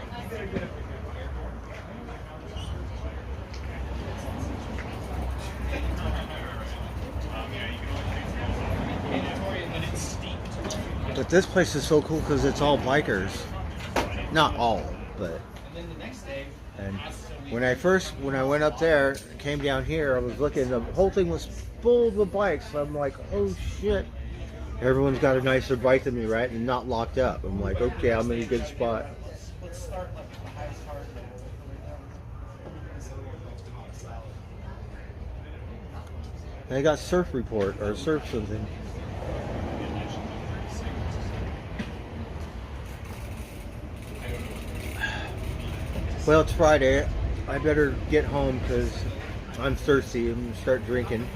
But this place is so cool because it's all bikers. Not all, but. And when I went up there, came down here, I was looking, the whole thing was full of bikes. I'm like, oh shit. Everyone's got a nicer bike than me, right? And not locked up. I'm like, okay, I'm in a good spot. And I got Surf Report or Surf something. Well, it's Friday. I better get home because I'm thirsty and start drinking.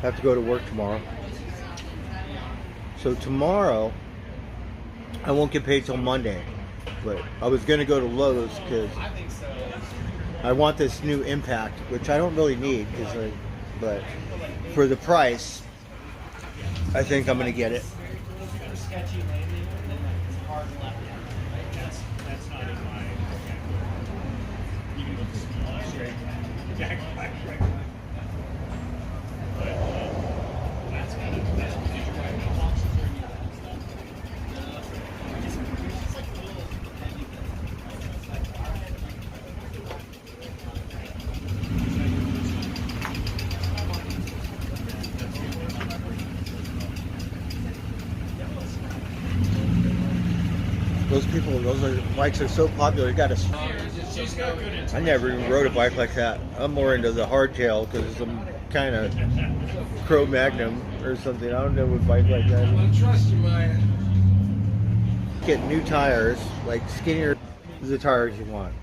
Have to go to work tomorrow. So tomorrow, I won't get paid till Monday. But I was going to go to Lowe's because I want this new Impact, which I don't really need. But for the price, I think I'm going to get it. Those bikes are so popular. You got to. I never even rode a bike like that. I'm more into the hardtail because I'm kind of Cro-Magnum or something. I don't know what bike like that. I don't trust you, Maya. Get new tires, like skinnier the tires you want.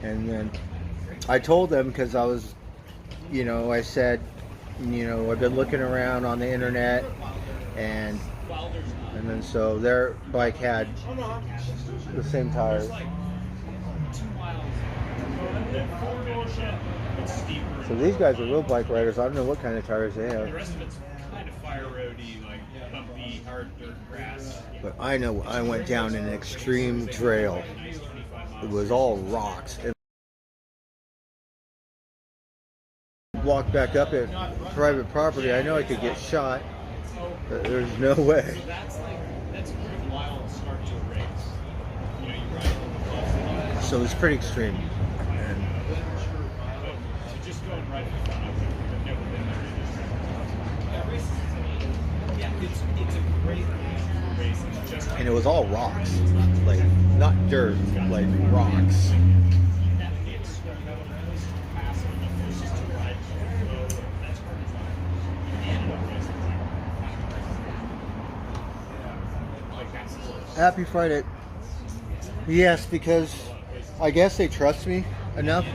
And then I told them because I was, I said, I've been looking around on the internet and then so their bike had the same tires. So these guys are real bike riders. I don't know what kind of tires they have. The rest of it's kind of fire roady, like bumpy, hard dirt grass. But I know I went down an extreme trail. It was all rocks. And walked back up at private property. I know I could get shot, but there's no way. That's a pretty wild start to a race. You ride So it's pretty extreme. And so just going right in front of it. I've never been there. Yeah, it's a great race. It's just it was all rocks, like not dirt, like rocks. Happy Friday. Yes, because I guess they trust me enough.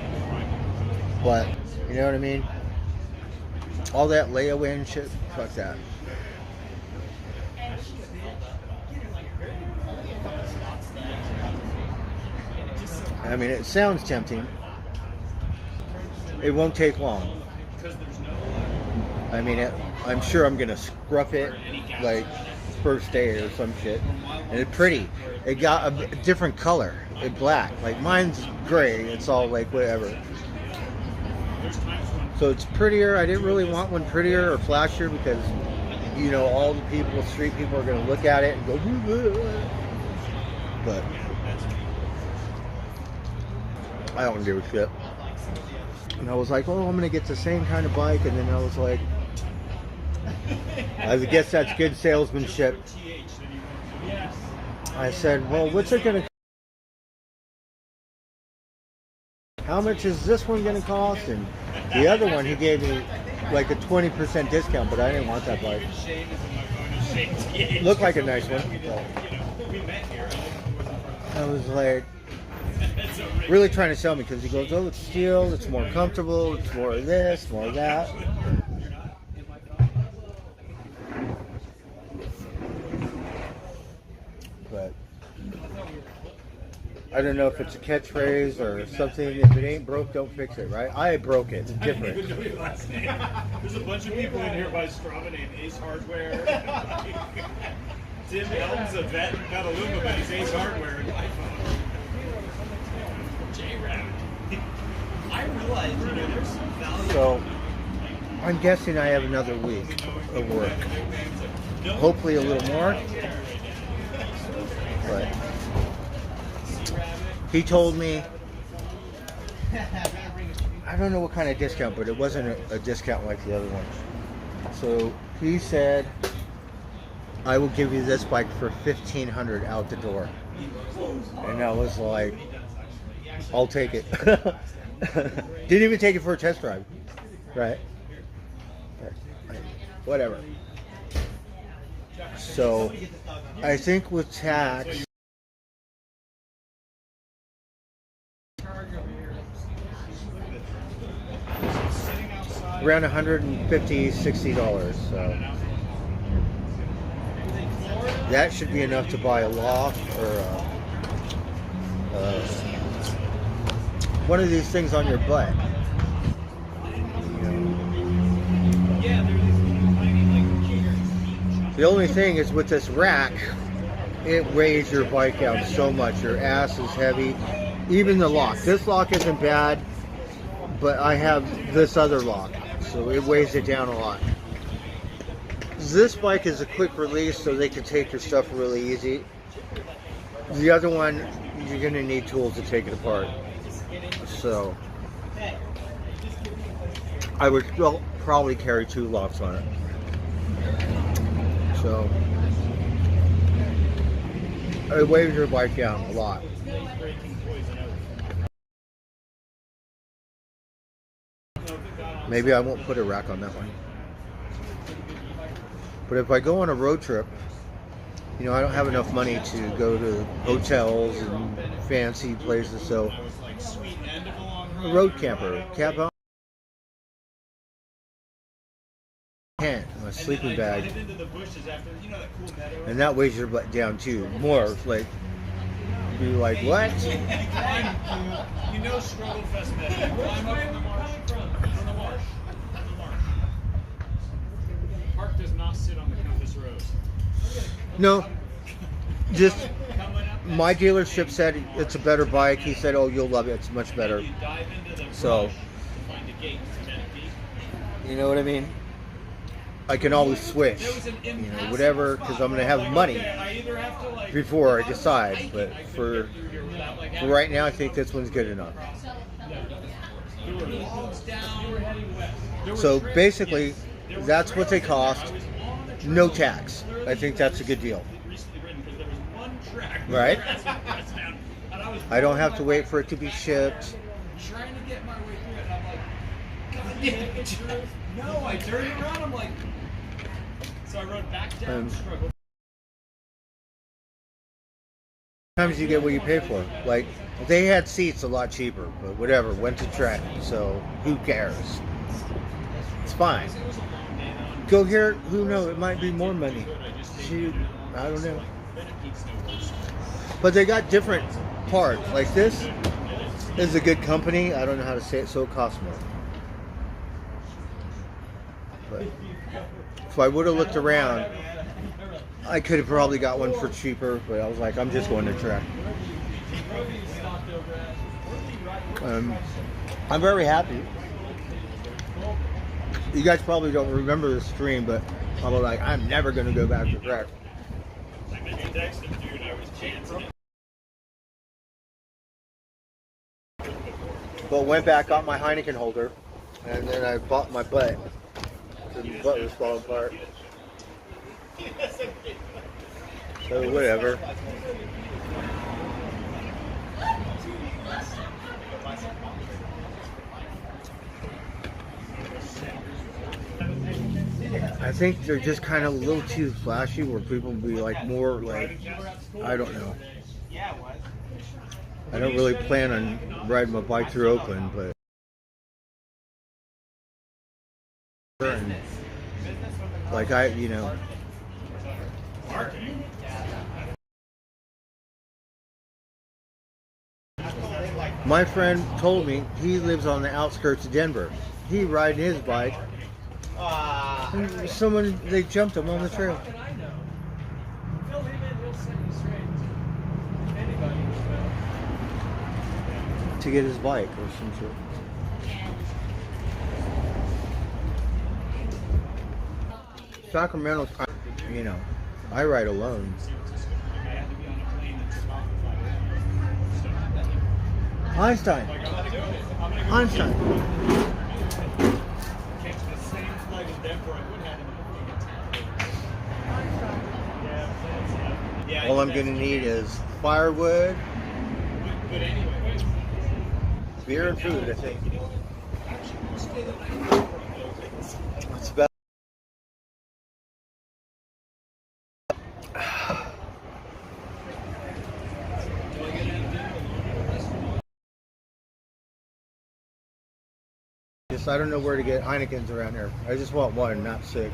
But, you know what I mean? All that layaway and shit, fuck that. I mean, it sounds tempting. It won't take long. I mean, I'm sure I'm gonna scruff it like first day or some shit. And it's pretty. It got a different color. It's black. Like mine's gray. It's all like whatever. So it's prettier. I didn't really want one prettier or flashier because, all the people, street people are gonna look at it and go, but I don't give a shit. And I was like, oh, I'm gonna get the same kind of bike. And then I was like, I guess that's good salesmanship. I said, well, what's it going to how much is this one going to cost? And the other one, he gave me like a 20% discount, but I didn't want that bike. Looked like a nice one. I was like, really trying to sell me because he goes, oh, it's steel, it's more comfortable, it's more of this, more of that. But I don't know if it's a catchphrase or something. If it ain't broke, don't fix it, right? I broke it. It's I didn't even different. know your last name. There's a bunch of people in here by Strava named Ace Hardware. Tim Elton's a vet in Petaluma, but he's Ace Hardware in iPhone. J-Rabbit. I realize, you know, there's some value. So I'm guessing I have another week of work. Hopefully a little more. But he told me, I don't know what kind of discount, but it wasn't a discount like the other one. So he said, I will give you this bike for $1,500 out the door. And I was like, I'll take it. Didn't even take it for a test drive. Right? Whatever. So I think with tax, around $150, $60. So that should be enough to buy a loft or one of these things on your butt. The only thing is with this rack, it weighs your bike down so much. Your ass is heavy. Even the lock. This lock isn't bad, but I have this other lock, so it weighs it down a lot. This bike is a quick release, so they can take your stuff really easy. The other one, you're going to need tools to take it apart. So I would probably carry 2 locks on it. So it weighs your bike down a lot. Maybe I won't put a rack on that one. But if I go on a road trip, you know, I don't have enough money to go to hotels and fancy places, so a road camper, camp out tent, a sleeping bag, and that weighs your butt down too. More like, be like, what? You know Struggle Fest Med. You climb up from the marsh. From the marsh. Park does not sit on the Compass Rose. No, just my dealership said it's a better bike. He said, oh, you'll love it. It's much better. You dive into the So, brush to find a gate 10 feet. you know what I mean? I can always switch, There was an you know, impassable whatever, spot because I'm where going to I have was money like, okay, I either have to, like, before I if was decide. hiking, But I couldn't for get through here without, like, for right now, I think this one's good enough. There were logs down. You were heading west. There were So trails, basically, yes. There were that's what they trails cost. in there. I was on the trail. No tax. I think that's a good deal. Recently ridden because there was one track Right. where grass was pressed down, and I was I don't have rolling to my wait bike for it to be back shipped. there, trying to get my way through it, and I'm like, God damn it, no, I turned around, I'm like, so I rode back down Struggle. Sometimes you get what you pay for. Like, they had seats a lot cheaper, but whatever, went to track, so who cares? It's fine. It was a long day though. Go here, who knows, it might be more money. Shoot, I don't know. But they got different parts. Like this is a good company. I don't know how to say it, so it costs more. But if I would have looked around, I could have probably got one for cheaper, but I was like, I'm just going to track. I'm very happy. You guys probably don't remember the stream, but I was like, I'm never going to go back to track. I meant to text him, dude, I was chancing it. But went back, got my Heineken holder, and then I bought my butt. The butt was falling apart. So whatever. I think they're just kind of a little too flashy, where people will be like more like, I don't know. I don't really plan on riding my bike through Oakland, but and, like my friend told me he lives on the outskirts of Denver. He riding his bike. And they jumped him on the trail. To get his bike or some sort. Sacramento's kind of, I ride alone. Einstein. All I'm gonna need is firewood, beer, and food. I think. That's about. I don't know where to get Heineken's around here. I just want one, not 6.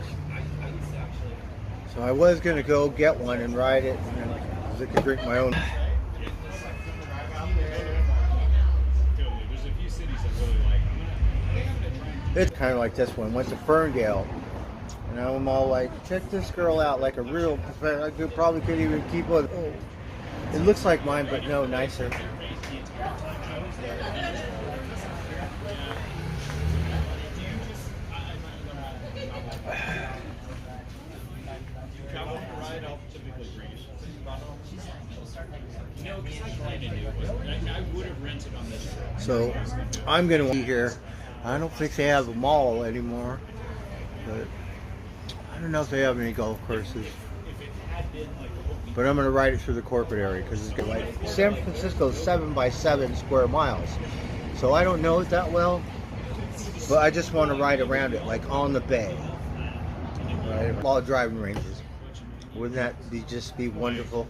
So I was gonna go get one and ride it, and then I could drink my own. It's kind of like this one. Went to Ferndale, and I'm all like, check this girl out, like a real. I probably could even keep one. Oh, it looks like mine, but no, nicer. So I'm gonna be here. I don't think they have a mall anymore, but I don't know if they have any golf courses. But I'm gonna ride it through the corporate area because it's good. Like San Francisco is 7 by 7 square miles, so I don't know it that well. But I just want to ride around it, like on the bay. Right, all driving ranges. Wouldn't that just be wonderful?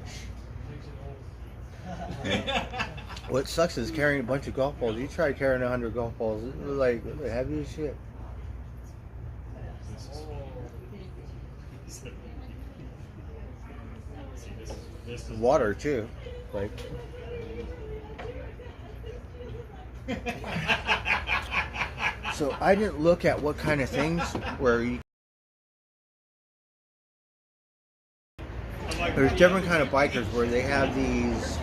What sucks is carrying a bunch of golf balls. You try carrying 100 golf balls, it's like heavy as shit. Water too, like. So I didn't look at what kind of things where you. There's different kind of bikers where they have these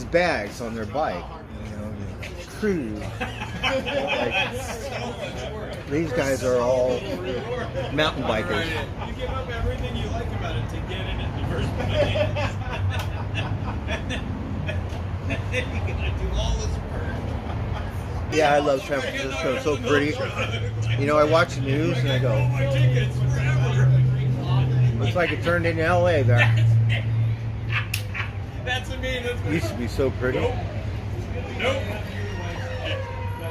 bags on their bike, cruise. Like, these guys are all mountain bikers. You give up everything you like about it to get in it in the first place. You're gonna do all this work. Yeah, I love San Francisco. It's so pretty. I watch the news and I go, My tickets forever. looks like it turned into LA there. That's a mean. It used to be so pretty. Nope.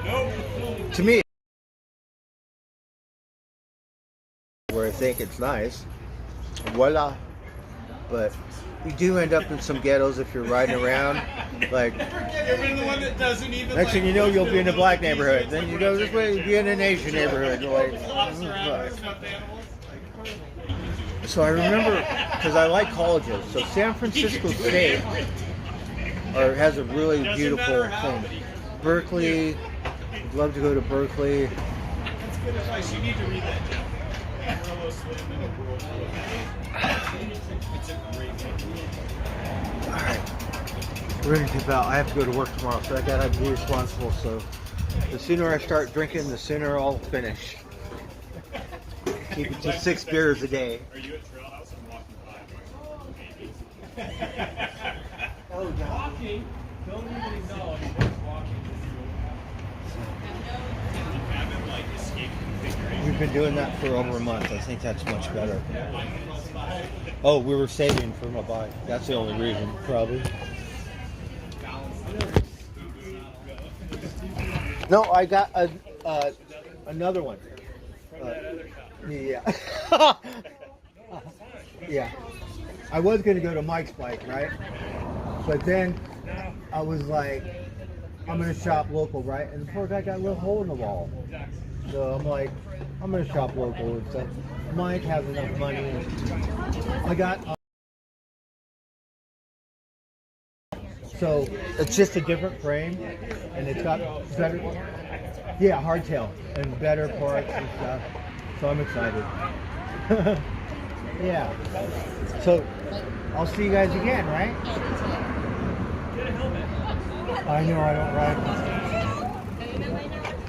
Nope. To me, where I think it's nice, voila. But you do end up in some ghettos if you're riding around. Like, You're in the one that doesn't even. next thing you know, you'll be in a black neighborhood. Then you go this way, you'll be in an Asian neighborhood. Like, so I remember, because I like colleges. So San Francisco State has a really beautiful thing. Berkeley, I'd love to go to Berkeley. That's good advice. You need to read that, Jeff. Carlos Slim and the World Book. It's a great book. Alright, we're gonna dip out. I have to go to work tomorrow, so I gotta be responsible. So the sooner I start drinking, the sooner I'll finish. Keep it to 6 beers a day. Are you at Trail House? I'm walking by. Oh, God. Walking? Don't even acknowledge what's walking with you. Having like escape configuration. We've been doing that for over a month. I think that's much better. Oh, we were saving for my bike. That's the only reason, probably. No, I got another one. Yeah. Yeah. I was going to go to Mike's bike, right? But then I was like, I'm gonna shop local, right? And the poor guy got a little hole in the wall. So I'm like, I'm gonna shop local and stuff. Mike has enough money. I got. So it's just a different frame, and it's got better, yeah, hardtail and better parts and stuff. So I'm excited. Yeah. So I'll see you guys again, right? I know I don't ride.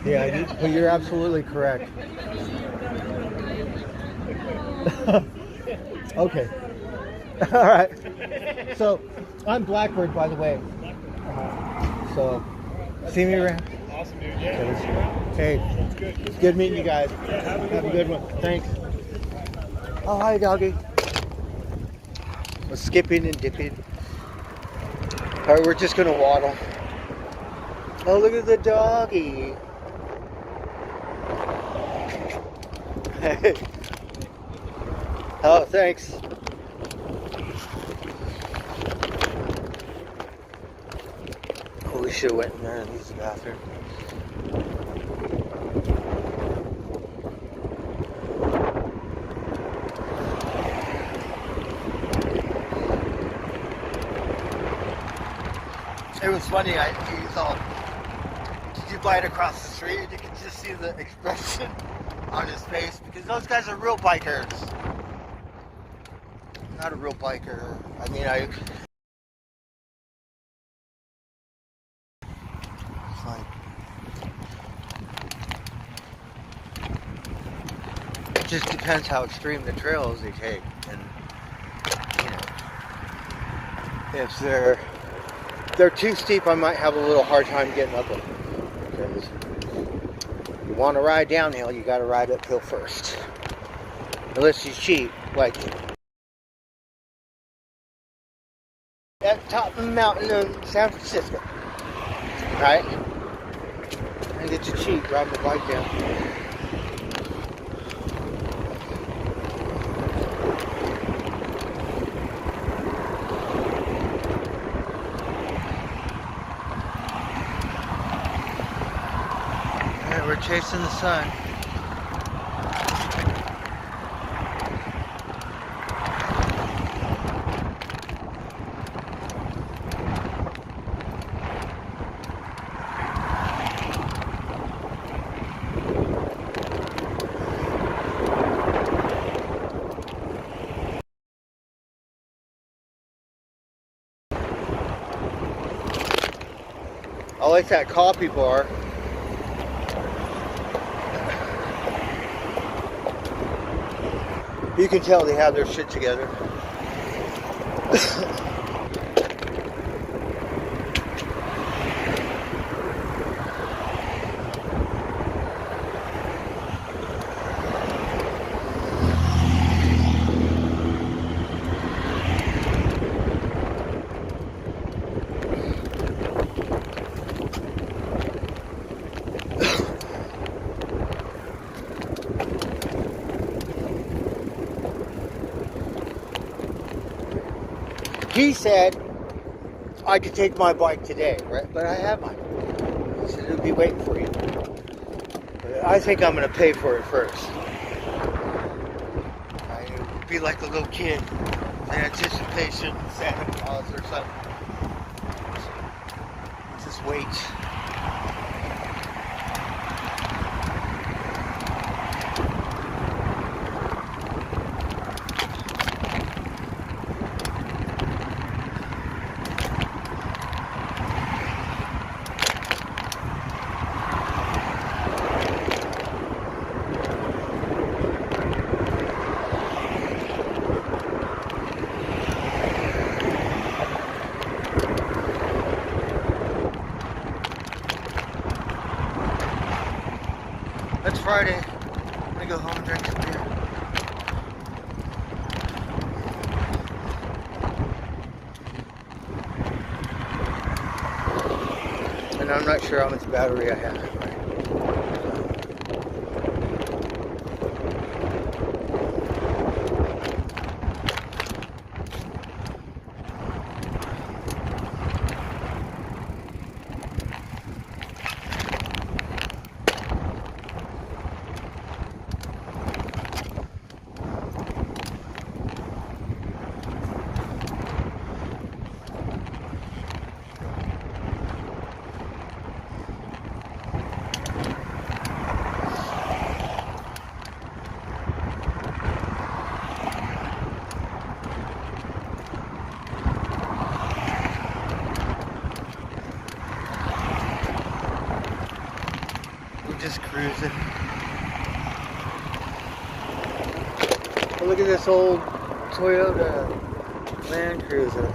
Yeah, but you're absolutely correct. Okay. All right. So I'm Blackbird, by the way. So see me around. Awesome, dude. Yeah. Hey, Good. it's good meeting you guys. Have a good one. Thanks. Oh, hi, doggy. We're skipping and dipping. All right, we're just gonna waddle. Oh, look at the doggy. Hey. Oh, thanks. Oh, we should have went in there and used the bathroom. It was funny, you thought, did you buy it across the street? And you could just see the expression on his face, because those guys are real bikers. I'm not a real biker. I mean, it's like, it just depends how extreme the trails they take. And, you know, if they're too steep, I might have a little hard time getting up them. Because you want to ride downhill, you got to ride uphill first. Unless you cheat, like at the top of the mountain in San Francisco, right? And get to cheat, ride the bike down. We're chasing the sun. I like that coffee bar. You can tell they have their shit together. He said I could take my bike today, right? But I have mine. He said it'll be waiting for you. But I think I'm going to pay for it first. I'd be like a little kid in anticipation of Santa Claus or something. Just wait. It's Friday. I'm gonna go home and drink some beer. And I'm not sure how much battery I have. Look at this old Toyota Land Cruiser.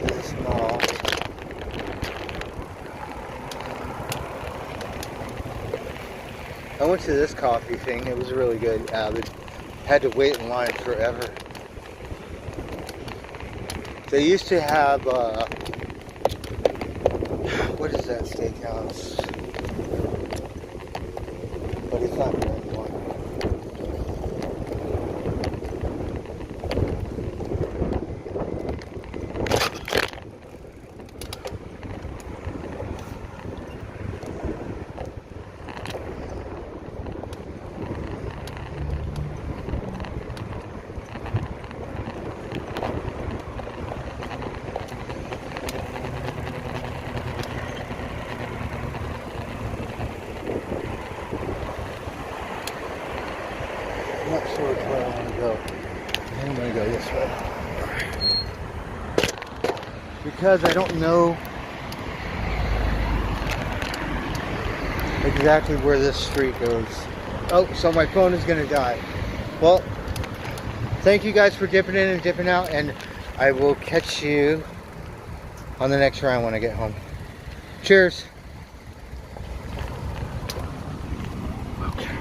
This mall. I went to this coffee thing. It was really good. Had to wait in line forever. They used to have, what is that steakhouse? But it's not there anymore. I'm not sure which way I want to go. I'm going to go this way. Because I don't know exactly where this street goes. Oh, so my phone is going to die. Well, thank you guys for dipping in and dipping out, and I will catch you on the next round when I get home. Cheers. Okay.